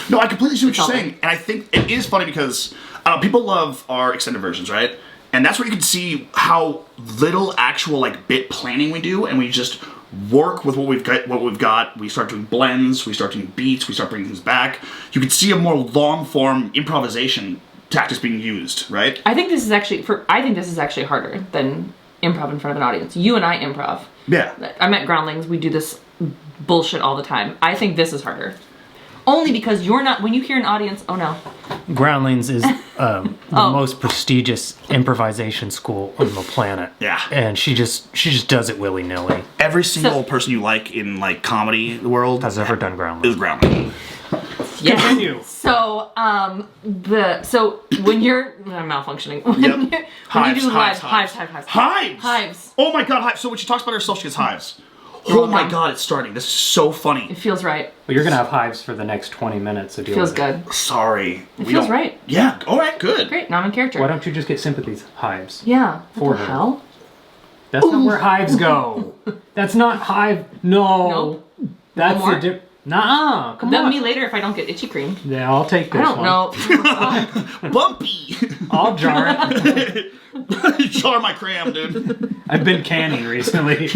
No, I completely see what you're saying. And I think it is funny because people love our extended versions, right? And that's where you can see how little actual like bit planning we do, and we just work with what we've got. We start doing blends, we start doing beats, we start bringing things back. You can see a more long form improvisation tactics being used, right? I think this is actually harder than improv in front of an audience. You and I improv. Yeah. I'm at Groundlings. We do this bullshit all the time. I think this is harder. Only because you're not, when you hear an audience, oh no. Groundlings is the most prestigious improvisation school on the planet. Yeah. And she just does it willy nilly. Every single person you like in like comedy world Has ever done Groundlings. is grounding. Yeah. Continue. So, when you're malfunctioning, when you Hives, do hives. hives. Oh my god, hives. So when she talks about herself, she gets hives. Oh my god, it's starting. This is so funny. It feels right. Well, you're gonna have hives for the next 20 minutes to deal Feels with it. good. Sorry. It feels right. Yeah, alright, good. Great. Now I'm in character. Why don't you just get sympathies? Hives. Yeah. For What the her. hell? That's not where hives go. That's not hive. No. Nope. That's One a more? Nuh-uh. Come Then on. me later if I don't get itchy cream. Yeah, I'll take this I don't one. know. Bumpy! I'll jar it. Jar my cram, dude. I've been canning recently.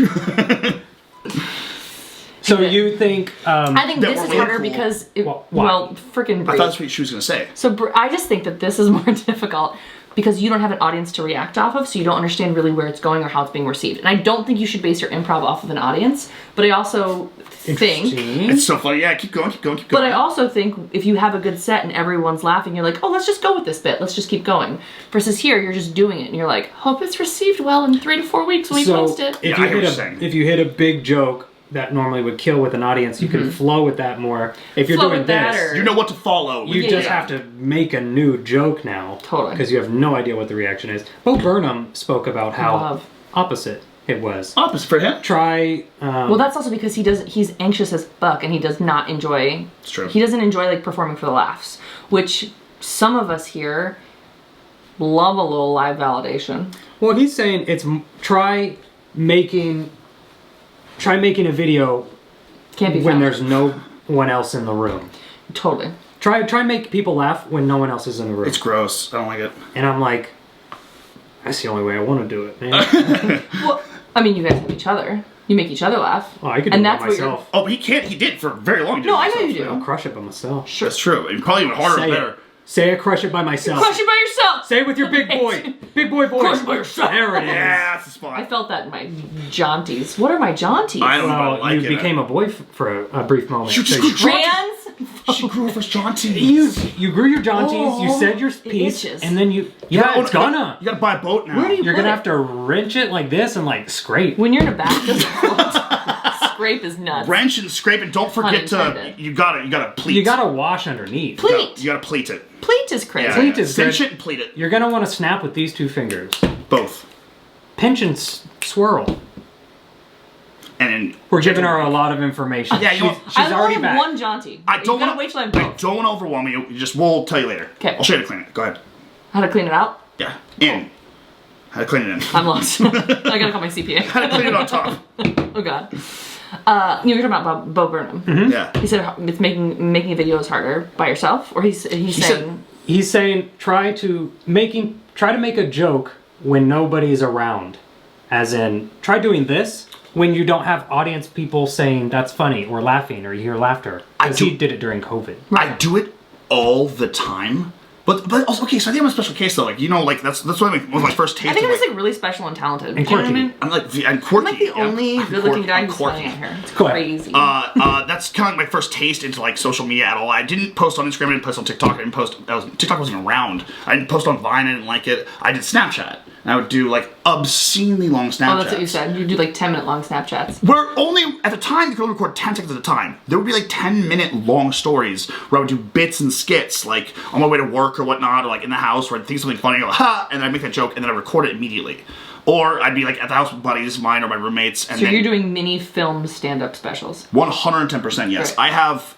So you think? I think That this were is really harder cool. because, Why? freaking I thought that's what she was gonna say. So I just think that this is more difficult because you don't have an audience to react off of, so you don't understand really where it's going or how it's being received. And I don't think you should base your improv off of an audience, but I also think... Interesting. It's so funny. Yeah, keep going. But I also think if you have a good set and everyone's laughing, you're like, oh, let's just go with this bit. Let's just keep going. Versus here, you're just doing it, and you're like, hope it's received well in 3 to 4 weeks when we post it. If Yeah, I you hear what you're hit saying. if you hit a big joke that normally would kill with an audience, you can flow with that more. If you're Flow doing with that this, or- You know what to follow. you Yeah, just yeah. have to make a new joke now. Totally. Because you have no idea what the reaction is. Bo Burnham spoke about how Love. opposite it was. Opposite for him. Try. Well, that's also because he's anxious as fuck, and he does not enjoy... It's true. He doesn't enjoy, like, performing for the laughs, which some of us here love a little live validation. Well, he's saying try making a video Can't be when found. there's no one else in the room. Totally. Try make people laugh when no one else is in the room. It's gross. I don't like it. And I'm like, that's the only way I want to do it, man. Well, I mean, you guys have each other. You make each other laugh. Oh, I could do And it by that's what you're- myself. Oh, but he can't. He did for very long. No, I know you do. I'll crush it by myself. Sure. That's true. And probably even harder Say there. it. Say I crush it by myself. Crush it by yourself! Say it with your big boy. Big boy voice. Crush it by yourself. There it is. Yeah, that's the spot. I felt that in my jaunties. What are my jaunties? I don't know if I Well, like you it. became a boy for a brief moment. You just So grew Trans? She grew over jaunties. you grew your jaunties, you said your piece, itches. and then you You it's gonna. You gotta buy a boat now. Where do you You're put gonna it? have to wrench it like this and like scrape. When you're in a Baptist scrape is nuts. Wrench and scrape, and don't forget to. Unintended. You gotta pleat. You gotta wash underneath. Pleat. You gotta pleat it. Pleat is crazy. Yeah, Pleat yeah. is Cinch good. it and pleat it. You're gonna want to snap with these two fingers. Both. Pinch and swirl. And then We're giving her a lot of information. Yeah, you- she's I only already have back. one jaunty. I don't You gotta want. wait till I have I both. don't want to overwhelm you. We'll tell you later. 'Kay. I'll show you how to clean it. Go ahead. How to clean it out? Yeah. In. Had to clean it in. I'm lost. I gotta call my CPA. Had to clean it on top. Oh god. You were talking about Bo Burnham. Yeah. He said it's making videos harder by yourself, or he's saying He's saying try to make a joke when nobody's around. As in, try doing this when you don't have audience people saying that's funny or laughing or you hear laughter. Because he did it during COVID. I do it all the time. But also, okay, so I think I'm a special case though. Like, you know, like that's one of my first taste. I think of, I'm just like really special and talented. And Do you know what I quirky. mean? I'm like quirky. I'm like the only good-looking guy who's funny out here. It's crazy. That's kind of like my first taste into like social media at all. I didn't post on Instagram. I didn't post on TikTok. TikTok wasn't around. I didn't post on Vine. I didn't like it. I did Snapchat. And I would do like obscenely long Snapchats. Oh, that's what you said. You do like 10-minute long Snapchats. Where only, at the time, you could only record 10 seconds at a time. There would be like 10-minute long stories where I would do bits and skits, like on my way to work or whatnot, or like in the house where I'd think something funny, and go, ha, and then I'd make that joke, and then I'd record it immediately. Or I'd be like at the house with buddies of mine or my roommates, and So then you're doing mini film stand-up specials. 110% yes. Right. I have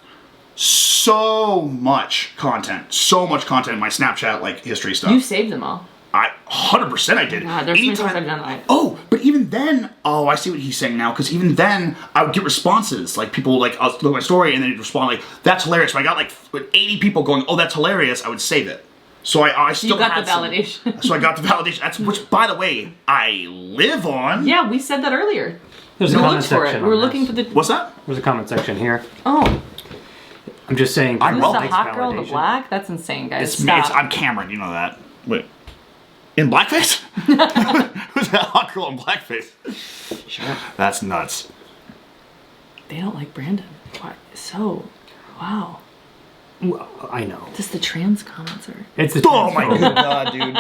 so much content in my Snapchat like history stuff. You saved them all. 100% I did. God, there's so many times I've done that. Oh, but even then, I see what he's saying now, because even then, I would get responses, like people, like, I'll look at my story, and then they'd respond, like, that's hilarious. When I got, like, 80 people going, oh, that's hilarious, I would save it. So I still You got had the validation. So I got the validation, which, by the way, I live on. Yeah, we said that earlier. There's a We comment looked for it. section. We were on looking this. for the... What's that? There's a comment section here. Oh, I'm just saying. I'm who's well, the thanks, hot girl in the validation. black? That's insane, guys. It's me. Stop. I'm Cameron, you know that. Wait. In blackface? Who's that hot girl in blackface? Sure. That's nuts. They don't like Brandon. Why? So, wow. Well, I know. Just the trans comments are... It's the Oh my transphobia. god, dude.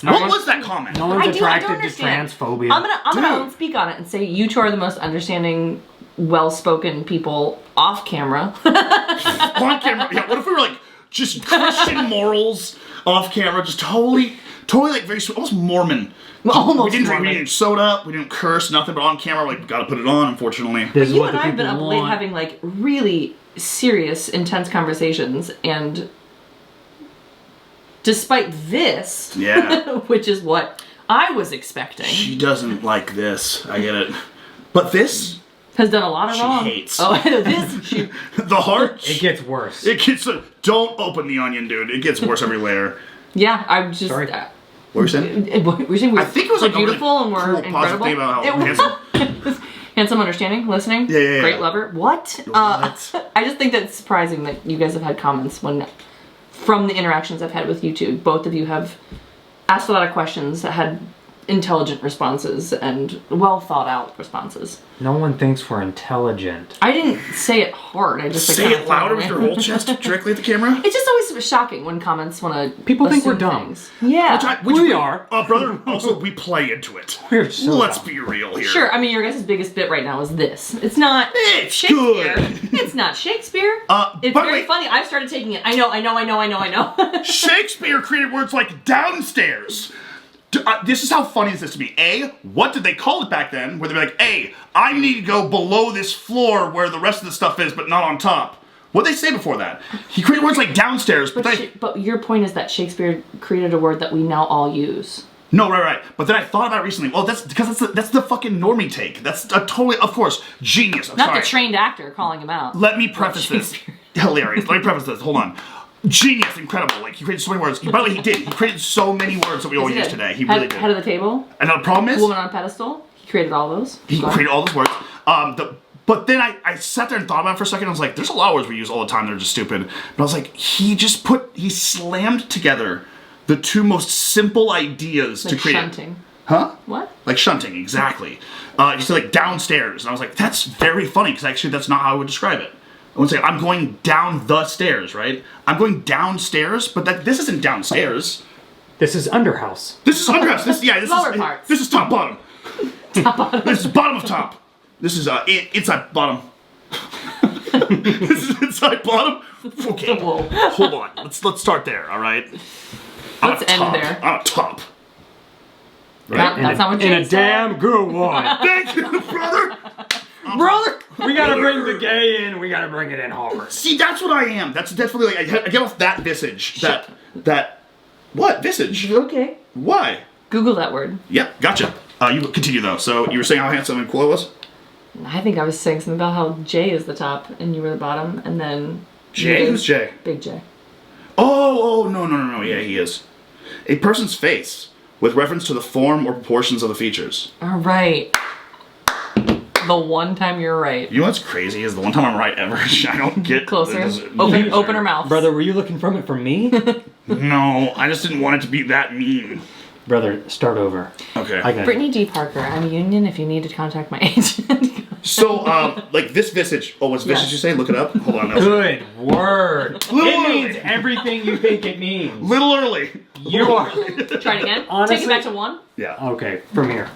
What was that comment? No one's I attracted don't to understand. transphobia. I'm gonna Dude. speak on it and say you two are the most understanding, well-spoken people off camera. On camera. Yeah, what if we were like just Christian morals off camera, just totally like very almost Mormon. Almost we didn't drink, Mormon. we didn't soda, we didn't curse, nothing. But on camera, like, gotta put it on. Unfortunately, This is You what and the I have been people up late want. having like really serious, intense conversations, and despite this, Yeah. which is what I was expecting, she doesn't like this. I get it. But this, has done a lot of she wrong. hates. Oh, this she. the heart. It gets worse. It gets. Don't open the onion, dude. It gets worse every layer. Yeah, I'm just. Sorry. What were you saying? We're saying I think it was we're like beautiful and we're cool, incredible. positive thing about how It was- handsome. Handsome, understanding, listening. Yeah. Great lover. What? What? I just think that's surprising that you guys have had comments from the interactions I've had with you two. Both of you have asked a lot of questions that had intelligent responses and well thought out responses. No one thinks we're intelligent. I didn't say it hard. I just like, Say kinda it louder threw with in. your whole chest directly at the camera. It's just always sort of shocking when comments want to. People think we're dumb. Yeah. We are. Brother, also, we play into it. We're so Let's dumb. be real here. Sure. I mean, your guys' biggest bit right now is this. It's not. It's Shakespeare. good. It's not Shakespeare. It's by the very way- funny. I've started taking it. I know. Shakespeare created words like downstairs. This is how funny is this to me. A, what did they call it back then? Where they'd be like, A, I need to go below this floor where the rest of the stuff is, but not on top. What'd they say before that? He created words like downstairs, but But your point is that Shakespeare created a word that we now all use. No, right. But then I thought about it recently. Well, that's because that's the fucking normie take. That's a totally, of course, genius. I'm Not sorry. the trained actor calling him out. Let me preface this. Shakespeare. Hilarious. Let me preface this. Hold on. Genius, incredible. Like, he created so many words. By the way, he did. He created so many words that we all He use did. today. He head, really did. Head of the table, And the problem is, woman on pedestal. He created all those. he Go ahead. created all those words. But then I sat there and thought about it for a second. I was like, there's a lot of words we use all the time that are just stupid. But I was like, he slammed together the two most simple ideas to Like create. shunting. Huh? What? Like shunting, exactly. He said like downstairs. And I was like, that's very funny, because actually that's not how I would describe it. I would say, I'm going down the stairs, right? I'm going downstairs, but this isn't downstairs. This is Underhouse. This is underhouse. This Lower is parts. This is top bottom. Top bottom. This is bottom of top. This is inside bottom. This is inside bottom. Okay, Whoa. hold on. Let's start there. All right. Let's end there. On top. That's not what In Jake a said. damn good one. Thank you, brother. Brother. We gotta bring the gay in. We gotta bring it in hard. See, that's what I am. That's definitely like I get off that visage. That what visage? Okay. Why? Google that word. Yep, gotcha. You continue though. So you were saying how handsome and cool I was? I think I was saying something about how Jay is the top and you were the bottom, and then Jay? Who's Jay? Big Jay. Oh, no. Yeah, he is. A person's face with reference to the form or proportions of the features. All right. The one time you're right. You know what's crazy is the one time I'm right ever. I don't get Closer. Open her mouth. Brother, were you looking from it for me? No, I just didn't want it to be that mean. Brother, start over. Okay. Brittany D. Parker. I'm a union if you need to contact my agent. So, like this visage. Oh, what's visage you say? Look it up. Hold on. Good word. It Little means early. everything you think it means. Little early. You are. Try it again. Honestly- Take it back to 1. Yeah. Okay, from here.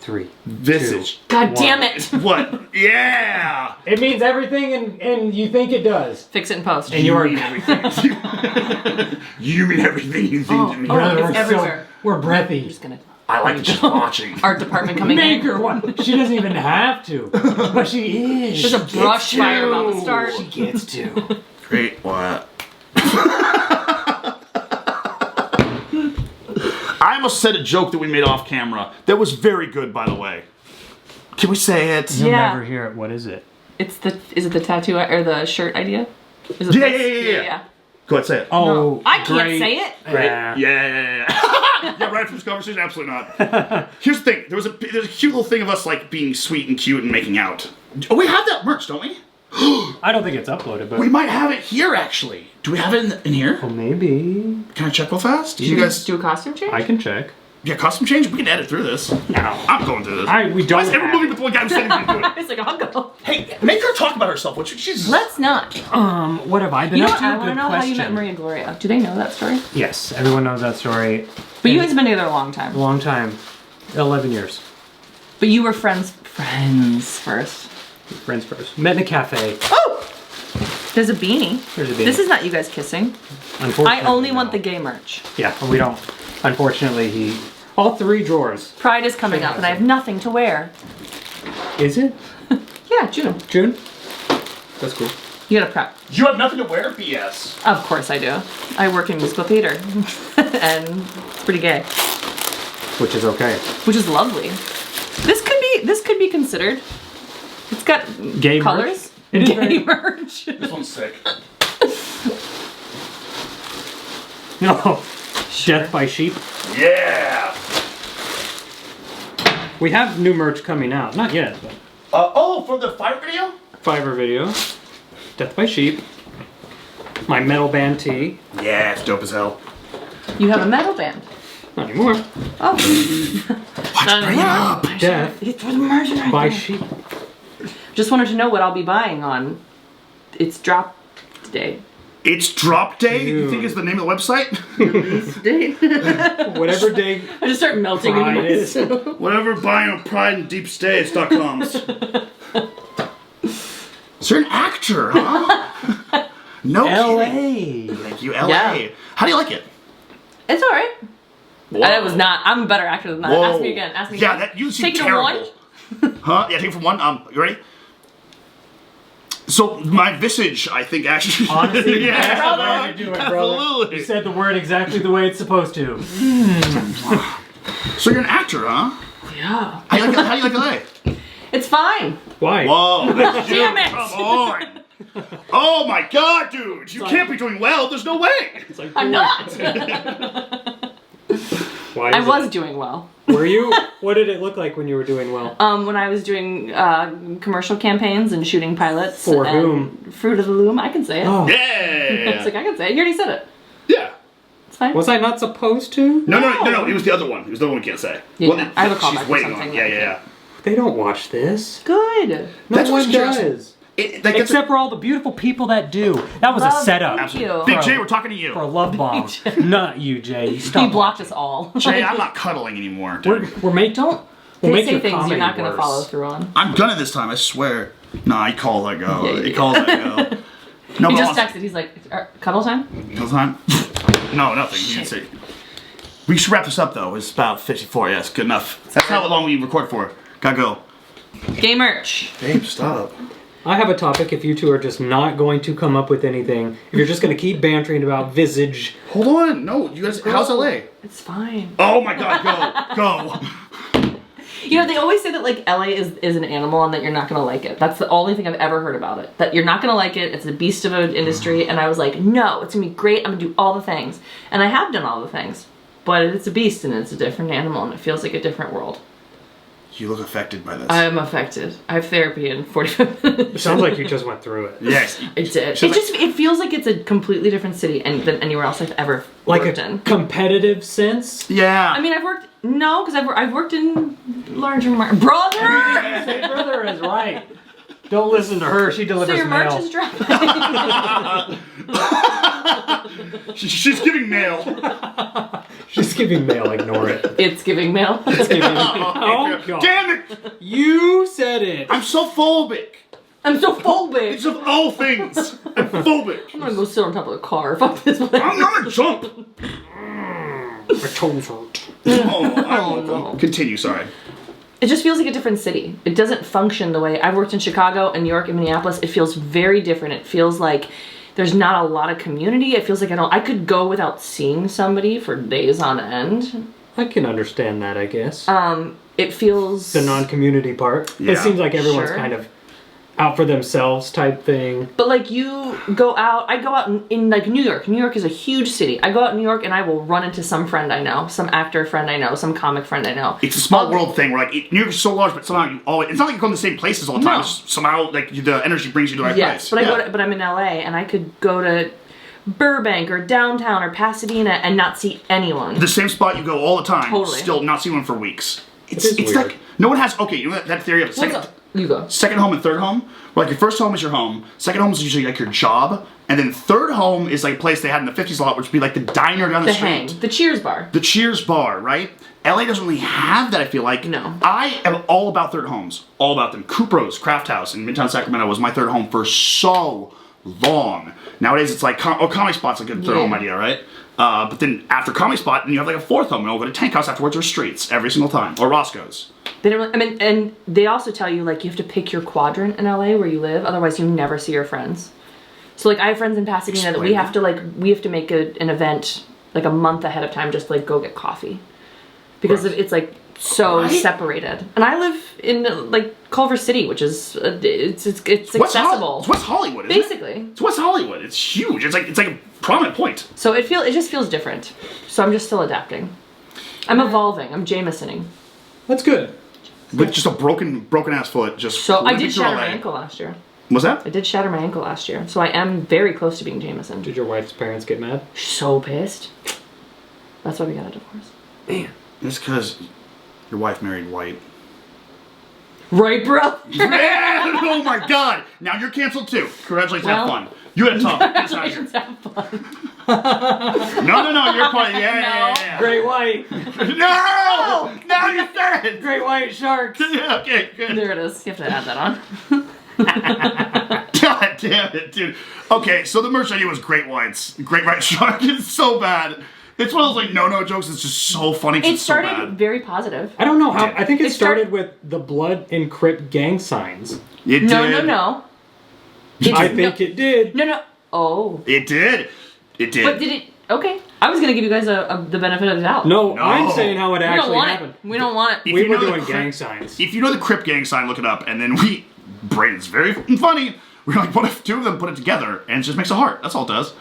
3. Visage. 2, God 1. damn it. What? Yeah. It means everything and you think it does. Fix it in post. And you are. mean everything. You mean everything you think to me. Oh, it's we're everywhere. We're breathy. Just gonna. I like just watching. Art department coming Make in. her one. She doesn't even have to, but she is. There's a brush fire about to start. She gets to. Great. What? I almost said a joke that we made off camera. That was very good, by the way. Can we say it? You'll Yeah. never hear it. What is it? Is it the tattoo or the shirt idea? Is it Yeah, this? yeah. Go ahead, say it. Oh, No, I can't great. say it. Great. Yeah. Yeah. Yeah, right from this conversation? Absolutely not. Here's the thing. There's a cute little thing of us like being sweet and cute and making out. Oh, we have that merch, don't we? I don't think it's uploaded, but We might have it here, actually. Do we have it in here? well, maybe Can I check real fast? Did you Should we guys... do a costume change? I can check. Yeah, costume change? We can edit through this. No, I'm going through this. we don't. Why is every have movie it. with one guy who's saying he's gonna do it? It's like, I'll go. Hey, make her talk about herself. She's... Let's not. What have I been You know up what? to? I want to Good know how you met question. Maria Gloria. Do they know that story? Yes, everyone knows that story. But you guys have been together a long time. A long time, 11 years. But you were friends first. Friends first. Met in a cafe. Oh! There's a beanie. There's a beanie. This is not you guys kissing. Unfortunately, I only no. want the gay merch. Yeah, we don't. Unfortunately, all 3 drawers. Pride is coming up and I have nothing to wear. Is it Yeah, June. June? That's cool. You gotta prep. You have nothing to wear? BS. Of course I do. I work in musical theater. And it's pretty gay. Which is okay. Which is lovely. This could be considered. It's got Gay merch? colors. It is Gay very- merch. This one's sick. No. Death by sheep. Yeah. We have new merch coming out. Not yet, but For the fire video? Fiverr video. Death by sheep. My metal band tee. Yeah, it's dope as hell. You have a metal band. Not anymore. Oh. Not Bring it up. Death It's with merch right by there. sheep. Just wanted to know what I'll be buying on. It's drop day. It's drop day? You Dude. think is the name of the website? Whatever day I just start melting Pride into is. myself. Whatever buying of pride and deep stays.com. So you're an actor, huh? No kidding. LA. Thank you, LA. Yeah. How do you like it? It's alright. That was not. I'm a better actor than that. Whoa. Ask me again. Ask me Yeah, again. that you seem Take it to terrible. 1. Huh? Yeah, take it from 1. You ready? So my visage, I think, actually. Honestly, yeah, that's the brother. way to do it, brother. Absolutely. You said the word exactly the way it's supposed to. So you're an actor, huh? Yeah. How do you like LA? It's fine. Why? Whoa. Damn it. Come on. Oh my god, dude. You can't be doing well. There's no way. It's like, I'm not. Why I is was it- doing well. Were you? What did it look like when you were doing well? When I was doing commercial campaigns and shooting pilots. For and whom? Fruit of the Loom. I can say it. Oh, It's like, I can say it. You already said it. Yeah. It's fine. was I not supposed to? No. It was the other one. It was the one we can't say. Yeah, I have a callback She's or waiting something on. that I Yeah. They don't watch this. Good. No That's one what's interesting. does. Like, Except for all the beautiful people that do. That was a Love setup. you. Big J, we're talking to you. For a love bomb. Not you, Jay. You stop. He blocked us all. Jay, I'm not cuddling anymore, dude. We're making. Don't We'll they make say your things you're comedy not going to worse. follow through on. I'm gonna this time, I swear. Nah, he calls I go. Yeah, He yeah. calls I go. No, He but just honestly- texted. He's like, cuddle time? Calls time? No, nothing. He didn't say. We should wrap this up though. It's about 54. Yes, good enough. That's how long we record for. Gotta go. Gay merch. Babe, stop. I have a topic if you two are just not going to come up with anything. If you're just going to keep bantering about visage. Hold on. No, you guys. How's LA? It's fine. Oh my God, go. You know, they always say that like LA is an animal and that you're not gonna like it. That's the only thing I've ever heard about it. That you're not gonna like it. It's a beast of an industry. And I was like, no, it's gonna be great. I'm gonna do all the things. And I have done all the things. But it's a beast and it's a different animal and it feels like a different world. You look affected by this. I'm affected. I have therapy in 45 minutes. It sounds like you just went through it. Yes. I did. It feels like it's a completely different city than anywhere else I've ever worked in. Competitive sense? Yeah. I mean, because I've worked in larger brother. Say brother is right. Don't listen to her. She delivers So your mail. merch is dropping. She's giving mail. She's giving mail. Ignore it. It's giving mail. It's giving oh God! Damn it! You said it. I'm so phobic. I'm so phobic. It's of all things. I'm phobic. I'm gonna go sit on top of the car. Fuck this place. I'm gonna jump. My toes hurt. No. Continue. Sorry. It just feels like a different city. It doesn't function the way I've worked in Chicago and New York and Minneapolis. It feels very different. It feels like there's not a lot of community. It feels like I could go without seeing somebody for days on end. I can understand that, I guess. It feels The non-community part. Yeah. It seems like everyone's Sure. kind of out for themselves type thing. But like you go out, I go out in like New York. New York is a huge city. I go out in New York and I will run into some friend I know, some actor friend I know, some comic friend I know. It's a small world thing where like New York is so large, but somehow you always. It's not like you go to the same places all the time. No. It's somehow like the energy brings you to the right Yes, place. but I'm in LA and I could go to Burbank or downtown or Pasadena and not see anyone. The same spot you go all the time. Totally. Still not see one for weeks. It's is weird. like no one has. Okay, you know that theory of What's second. up? You go. Second home and third home. Where like your first home is your home. Second home is usually like your job, and then third home is like a place they had in the 50s a lot, which would be like the diner down the The street. Hang. The Cheers bar. The Cheers bar, right? LA doesn't really have that, I feel like. No. I am all about third homes. All about them. Cupro's Craft House in Midtown Sacramento was my third home for so long. Nowadays it's like, Comedy Spot's a good third home idea, right? But then after Comedy Spot, then you have like a fourth home, and I'll go to Tank House afterwards or Streets every single time. Or Roscoe's. They don't really, I mean, and they also tell you like you have to pick your quadrant in LA where you live, otherwise you never see your friends. So like I have friends in Pasadena that we have to make an event like a month ahead of time just to like go get coffee. Because it's like so separated. And I live in like Culver City, which is it's accessible. It's West Hollywood, isn't Basically. it? It's West Hollywood. It's huge. It's like a prominent point. So it just feels different. So I'm just still adapting. I'm evolving. I'm Jamesoning. That's good. With just a broken ass foot, just So I living did through shatter LA. my ankle last year. Was that? I did shatter my ankle last year. So I am very close to being Jameson. Did your wife's parents get mad? So pissed. That's why we got a divorce. Man. It's because your wife married white. Right, bro? Man, oh my god! Now you're canceled too. Congratulations, have fun. You had a topic. Get us out of here. Have fun. No, you're part of yeah. Great white. No! Now you said it! Great white sharks. Yeah, okay, good. There it is. You have to add that on. God damn it, dude. Okay, so the merch idea was Great Whites. Great White Shark is so bad. It's one of those like no jokes. It's just so funny. It It's so started bad. very positive. I don't know how. I think it It started started- with the blood and crypt gang signs. It did. No. I think it did. No. Oh. It did. It did. But did it... Okay. I was going to give you guys the benefit of the doubt. No, No. I'm saying how it We don't actually want happened. it. We don't want it. If We you were know the doing Crip- gang signs. If you know the Crip gang sign, look it up. And then Brayden's very funny. We're like, what if two of them put it together and it just makes a heart? That's all it does.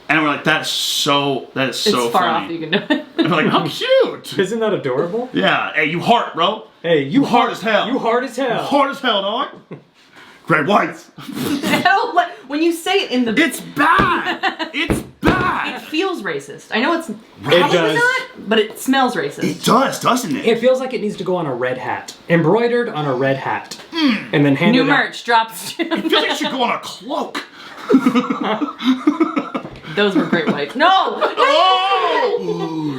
And we're like, that is so It's far funny. off you can do it. And we're like, how cute. Isn't that adorable? Yeah. Hey, you heart, bro. Hey, you hard as hell. You hard as hell. Hard as hell, dog. Great Whites. When you say it in the... It's bad. It's It bad. feels racist. I know it's It probably does. not, but it smells racist. It does, doesn't it? It feels like it needs to go on a red hat, embroidered on a red hat, and then handed New out. merch drops. I feel like it should go on a cloak. Those were great whites. No! Oh!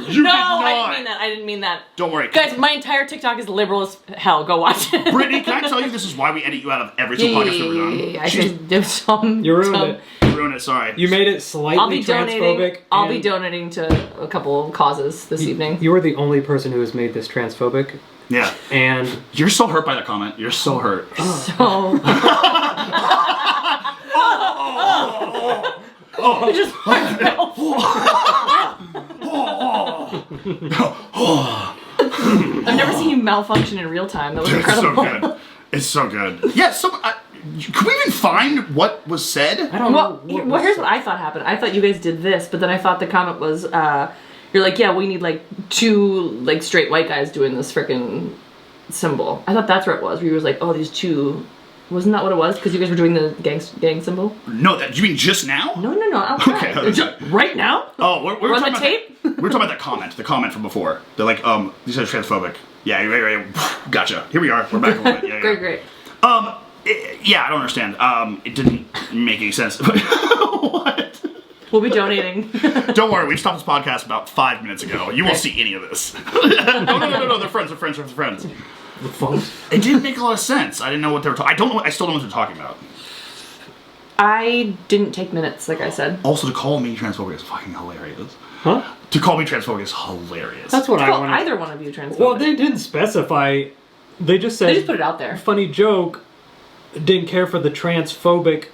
You did No, not. I didn't mean that. Don't worry. Guys, my entire TikTok is liberal as hell. Go watch it. Brittany, can I tell you this is why we edit you out of every single podcast we've ever done? I should do some... You ruined it. You ruined ruin it. Sorry. You made it slightly transphobic. I'll be donating to a couple of causes this evening. You are the only person who has made this transphobic. Yeah. And you're so hurt by that comment. You're so hurt. So. I've never seen you malfunction in real time. That was incredible. It's so good. It's so good. Yeah, could we even find what was said? I don't know. Well, here's what I thought happened. I thought you guys did this, but then I thought the comment was, you're like, yeah, we need like 2 like straight white guys doing this freaking symbol. I thought that's where it was. Where you was like, oh, these 2. Wasn't that what it was? Because you guys were doing the gang symbol? No, you mean just now? No. Outside. Okay. Right now? Oh, we're on talking the about tape? We're talking about the comment from before. They're like, these are transphobic. Yeah, right. Gotcha. Here we are. We're back a little bit. Yeah. Great. Yeah, I don't understand. It didn't make any sense. What? We'll be donating. Don't worry, we stopped this podcast about 5 minutes ago. You won't see any of this. No. They're friends. It didn't make a lot of sense. I didn't know what they were talking. I still don't know what they're talking about. I didn't take minutes, like I said. Also, to call me transphobic is fucking hilarious. Huh? To call me transphobic is hilarious. That's what I Call want. either one of you transphobic. Well, they didn't specify. They just said. They just put it out there. Funny joke. Didn't care for the transphobic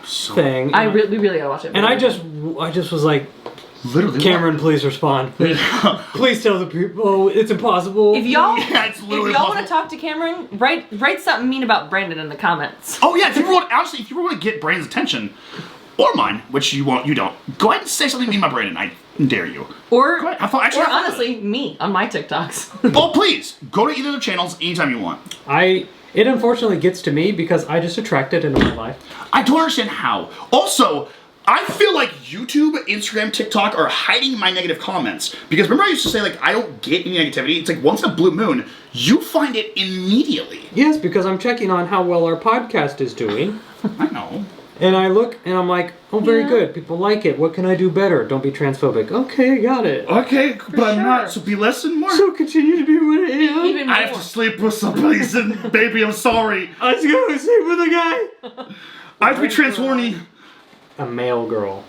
thing. We really gotta watch it. And I just was like, literally, Cameron, please respond. Please tell the people it's impossible. If y'all, it's literally want to talk to Cameron, write something mean about Brandon in the comments. Oh yeah, if you want to get Brandon's attention, or mine, which you don't, go ahead and say something mean about Brandon. I dare you. Or go ahead, have fun. Actually, honestly, me on my TikToks. Oh please, go to either of the channels anytime you want. It unfortunately gets to me because I just attract it into my life. I don't understand how. Also, I feel like YouTube, Instagram, TikTok are hiding my negative comments. Because remember I used to say, like, I don't get any negativity? It's like, once in a blue moon, you find it immediately. Yes, because I'm checking on how well our podcast is doing. I know. And I look, and I'm like, oh, very good. People like it. What can I do better? Don't be transphobic. Okay, got it. Okay, but I'm not, so be less and more. So continue to be what I am. Even more. I have to sleep with somebody, and baby, I'm sorry. I was going to sleep with a guy. I have to be trans horny. A male girl.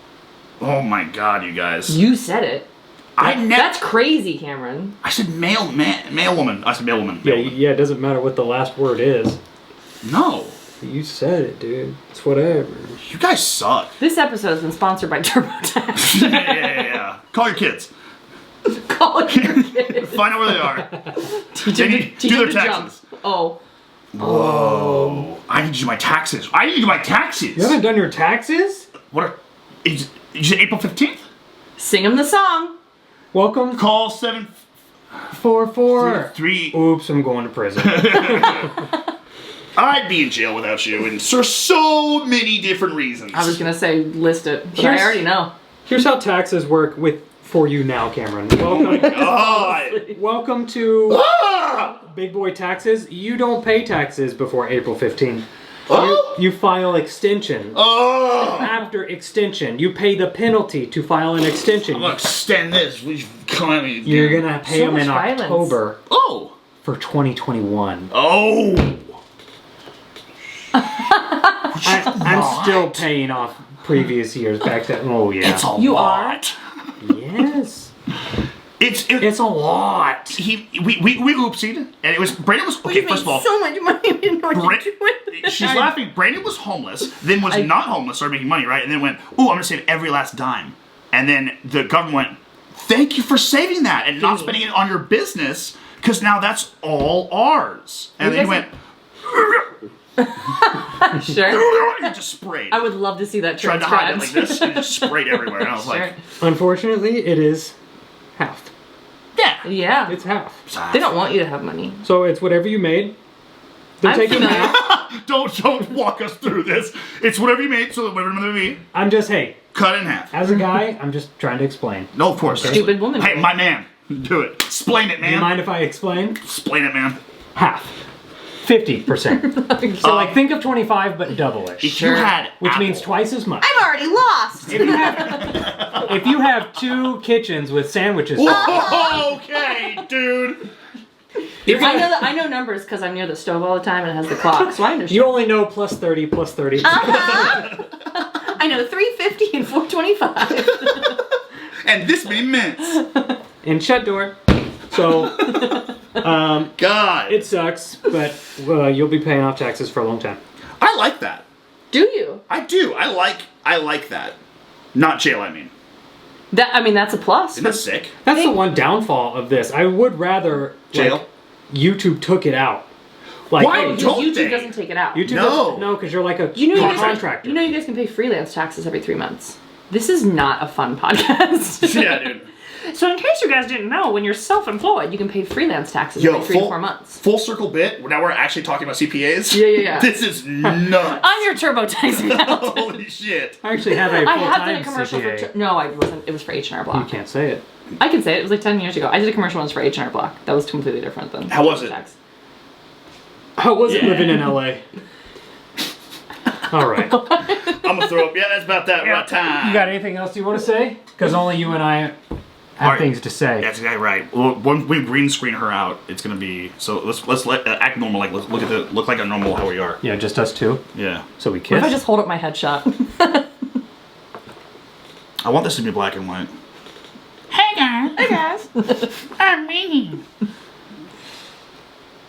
Oh my god, you guys. You said it. That's crazy, Cameron. I said male woman. I said male woman. Yeah, it doesn't matter what the last word is. No. You said it, dude. It's whatever. You guys suck. This episode has been sponsored by TurboTax. Yeah. Call your kids. Call your kids. Find out where they are. Teach do their them to taxes. jump. Oh. Whoa. I need to do my taxes. You haven't done your taxes? Is it April 15th? Sing them the song. Welcome. Call 744. 3. Oops, I'm going to prison. I'd be in jail without you, and for so many different reasons. I was gonna say list it, but I already know. Here's how taxes work for you now, Cameron. Welcome. God. Welcome to Big Boy Taxes. You don't pay taxes before April 15th. You file extension. After extension, you pay the penalty to file an extension. I'm gonna extend this. Come at me. You're gonna pay them in violence. October. For 2021. I'm still paying off previous years back then. Oh yeah. It's a lot. Yes. It's a lot. We oopsied, and it was Brandon was okay. First of all, so much money. We didn't know what to do with it. She's laughing. Brandon was homeless, then was not homeless, started making money, right? And then went, "Ooh, I'm gonna save every last dime." And then the government went, "Thank you for saving that and not spending it on your business, because now that's all ours." And then he went. Sure. He just sprayed. I would love to see that Tried to hide it like this and just sprayed everywhere. And I was like, unfortunately, it is half. Yeah. It's half. They don't want you to have money. So it's whatever you made. They're taking half. Don't walk us through this. It's whatever you made, so whatever it may be. I'm just, cut it in half. As a guy, I'm just trying to explain. No, of course. Stupid woman. Hey, my man. Do it. Explain it, man. Do you mind if I explain? Explain it, man. Half. 50%. So think of 25, but double it. If you had which means twice as much. I'm already lost. If you have 2 kitchens with sandwiches. Okay, dude. I know numbers because I'm near the stove all the time and it has the clock, so I understand. You only know plus 30, plus 30. I I know 350 and 425. And this many minutes. And shut door. So, God. it sucks, but you'll be paying off taxes for a long time. I like that. Do you? I do. I like that. Not jail, I mean. That's a plus. Isn't that sick? That's the one downfall of this. I would rather Jail? like, YouTube took it out. Like, Why hey, don't YouTube they? doesn't take it out. YouTube No. no, because you're like a You know, contractor. you know you guys can pay freelance taxes every 3 months. This is not a fun podcast. Yeah, dude. So in case you guys didn't know, when you're self-employed, you can pay freelance taxes every 3 to 4 months. Full circle bit. Now we're actually talking about CPAs. Yeah. This is nuts. I'm your TurboTax accountant. Holy shit. I actually have a I have done full-time a commercial CPA. for... No, I wasn't. It was for H&R You Block. can't say it. I can say it. It was like 10 years ago. I did a commercial once for H&R Block. That was completely different than... How was it? Tax. How was it living in LA? All right. I'm gonna throw up. Yeah, that's about that right time. You got anything else you want to say? Because only you and I have Alright. things to say. That's exactly right. Well, when we green screen her out, it's gonna be so. Let's let act normal. Like let's look like a normal how we are. Yeah, just us two. Yeah. So we What kiss. if I just hold up my headshot? I want this to be black and white. Hey guys. I'm me.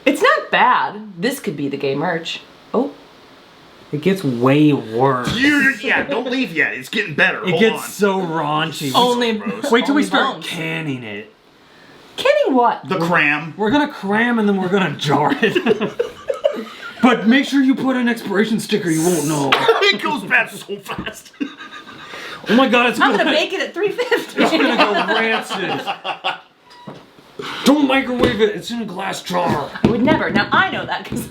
It's not bad. This could be the gay merch. Oh. It gets way worse. Yeah, don't leave yet. It's getting better. It Hold gets on. so raunchy. Only... Wait till we only start bones. canning it. Kidding what? The cram. We're gonna cram and then we're gonna jar it. But make sure you put an expiration sticker. You won't know. It goes bad so fast. Oh my god, it's I'm gonna gonna bake it at 350. It's gonna go rancid. Don't microwave it. It's in a glass jar. I would never. Now I know that because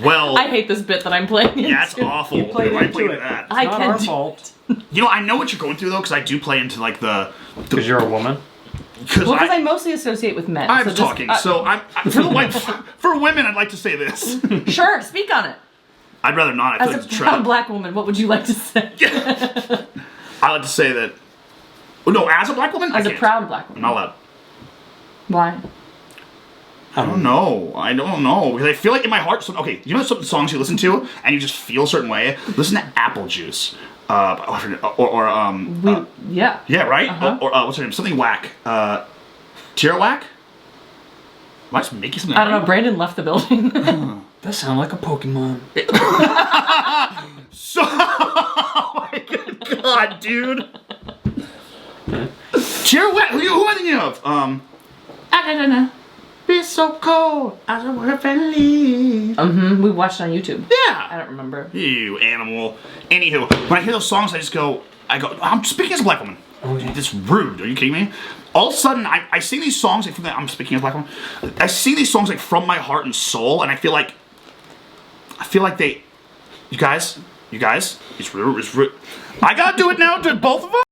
Well, I hate this bit that I'm playing. yeah, that's into. awful. You played Why into play it. that? I Not can our do- fault. You know, I know what you're going through though, because I do play into like the. Because you're a woman. Because Well, because I mostly associate with men. I'm so just- talking. So I'm for the white for women. I'd like to say this. Sure, speak on it. I'd rather not. I feel As like a it's proud trap. black woman, what would you like to say? I like to say that. Oh, no, as a black woman, As I a can't. proud black I'm woman. not allowed. Why? I don't know. Because I feel like in my heart. So, okay, you know some songs you listen to and you just feel a certain way. Listen to Apple Juice. Yeah. Yeah, right. Uh-huh. Or what's her name? Something whack. Tira whack. Am I just making something? I don't know. Brandon left the building. That sounds like a Pokemon. So, oh my god, dude. Tira whack. Who am I thinking of? I don't know. Be so cold. I don't want to leave. We watched it on YouTube. I Yeah. don't remember. You animal. Anywho, when I hear those songs, I go, I'm speaking as a black woman. Oh, that's rude. Are you kidding me? All of a sudden, I sing these songs. Like, I'm speaking as a black woman. I sing these songs like from my heart and soul, and I feel like they. You guys, it's rude. I gotta do it now to both of us.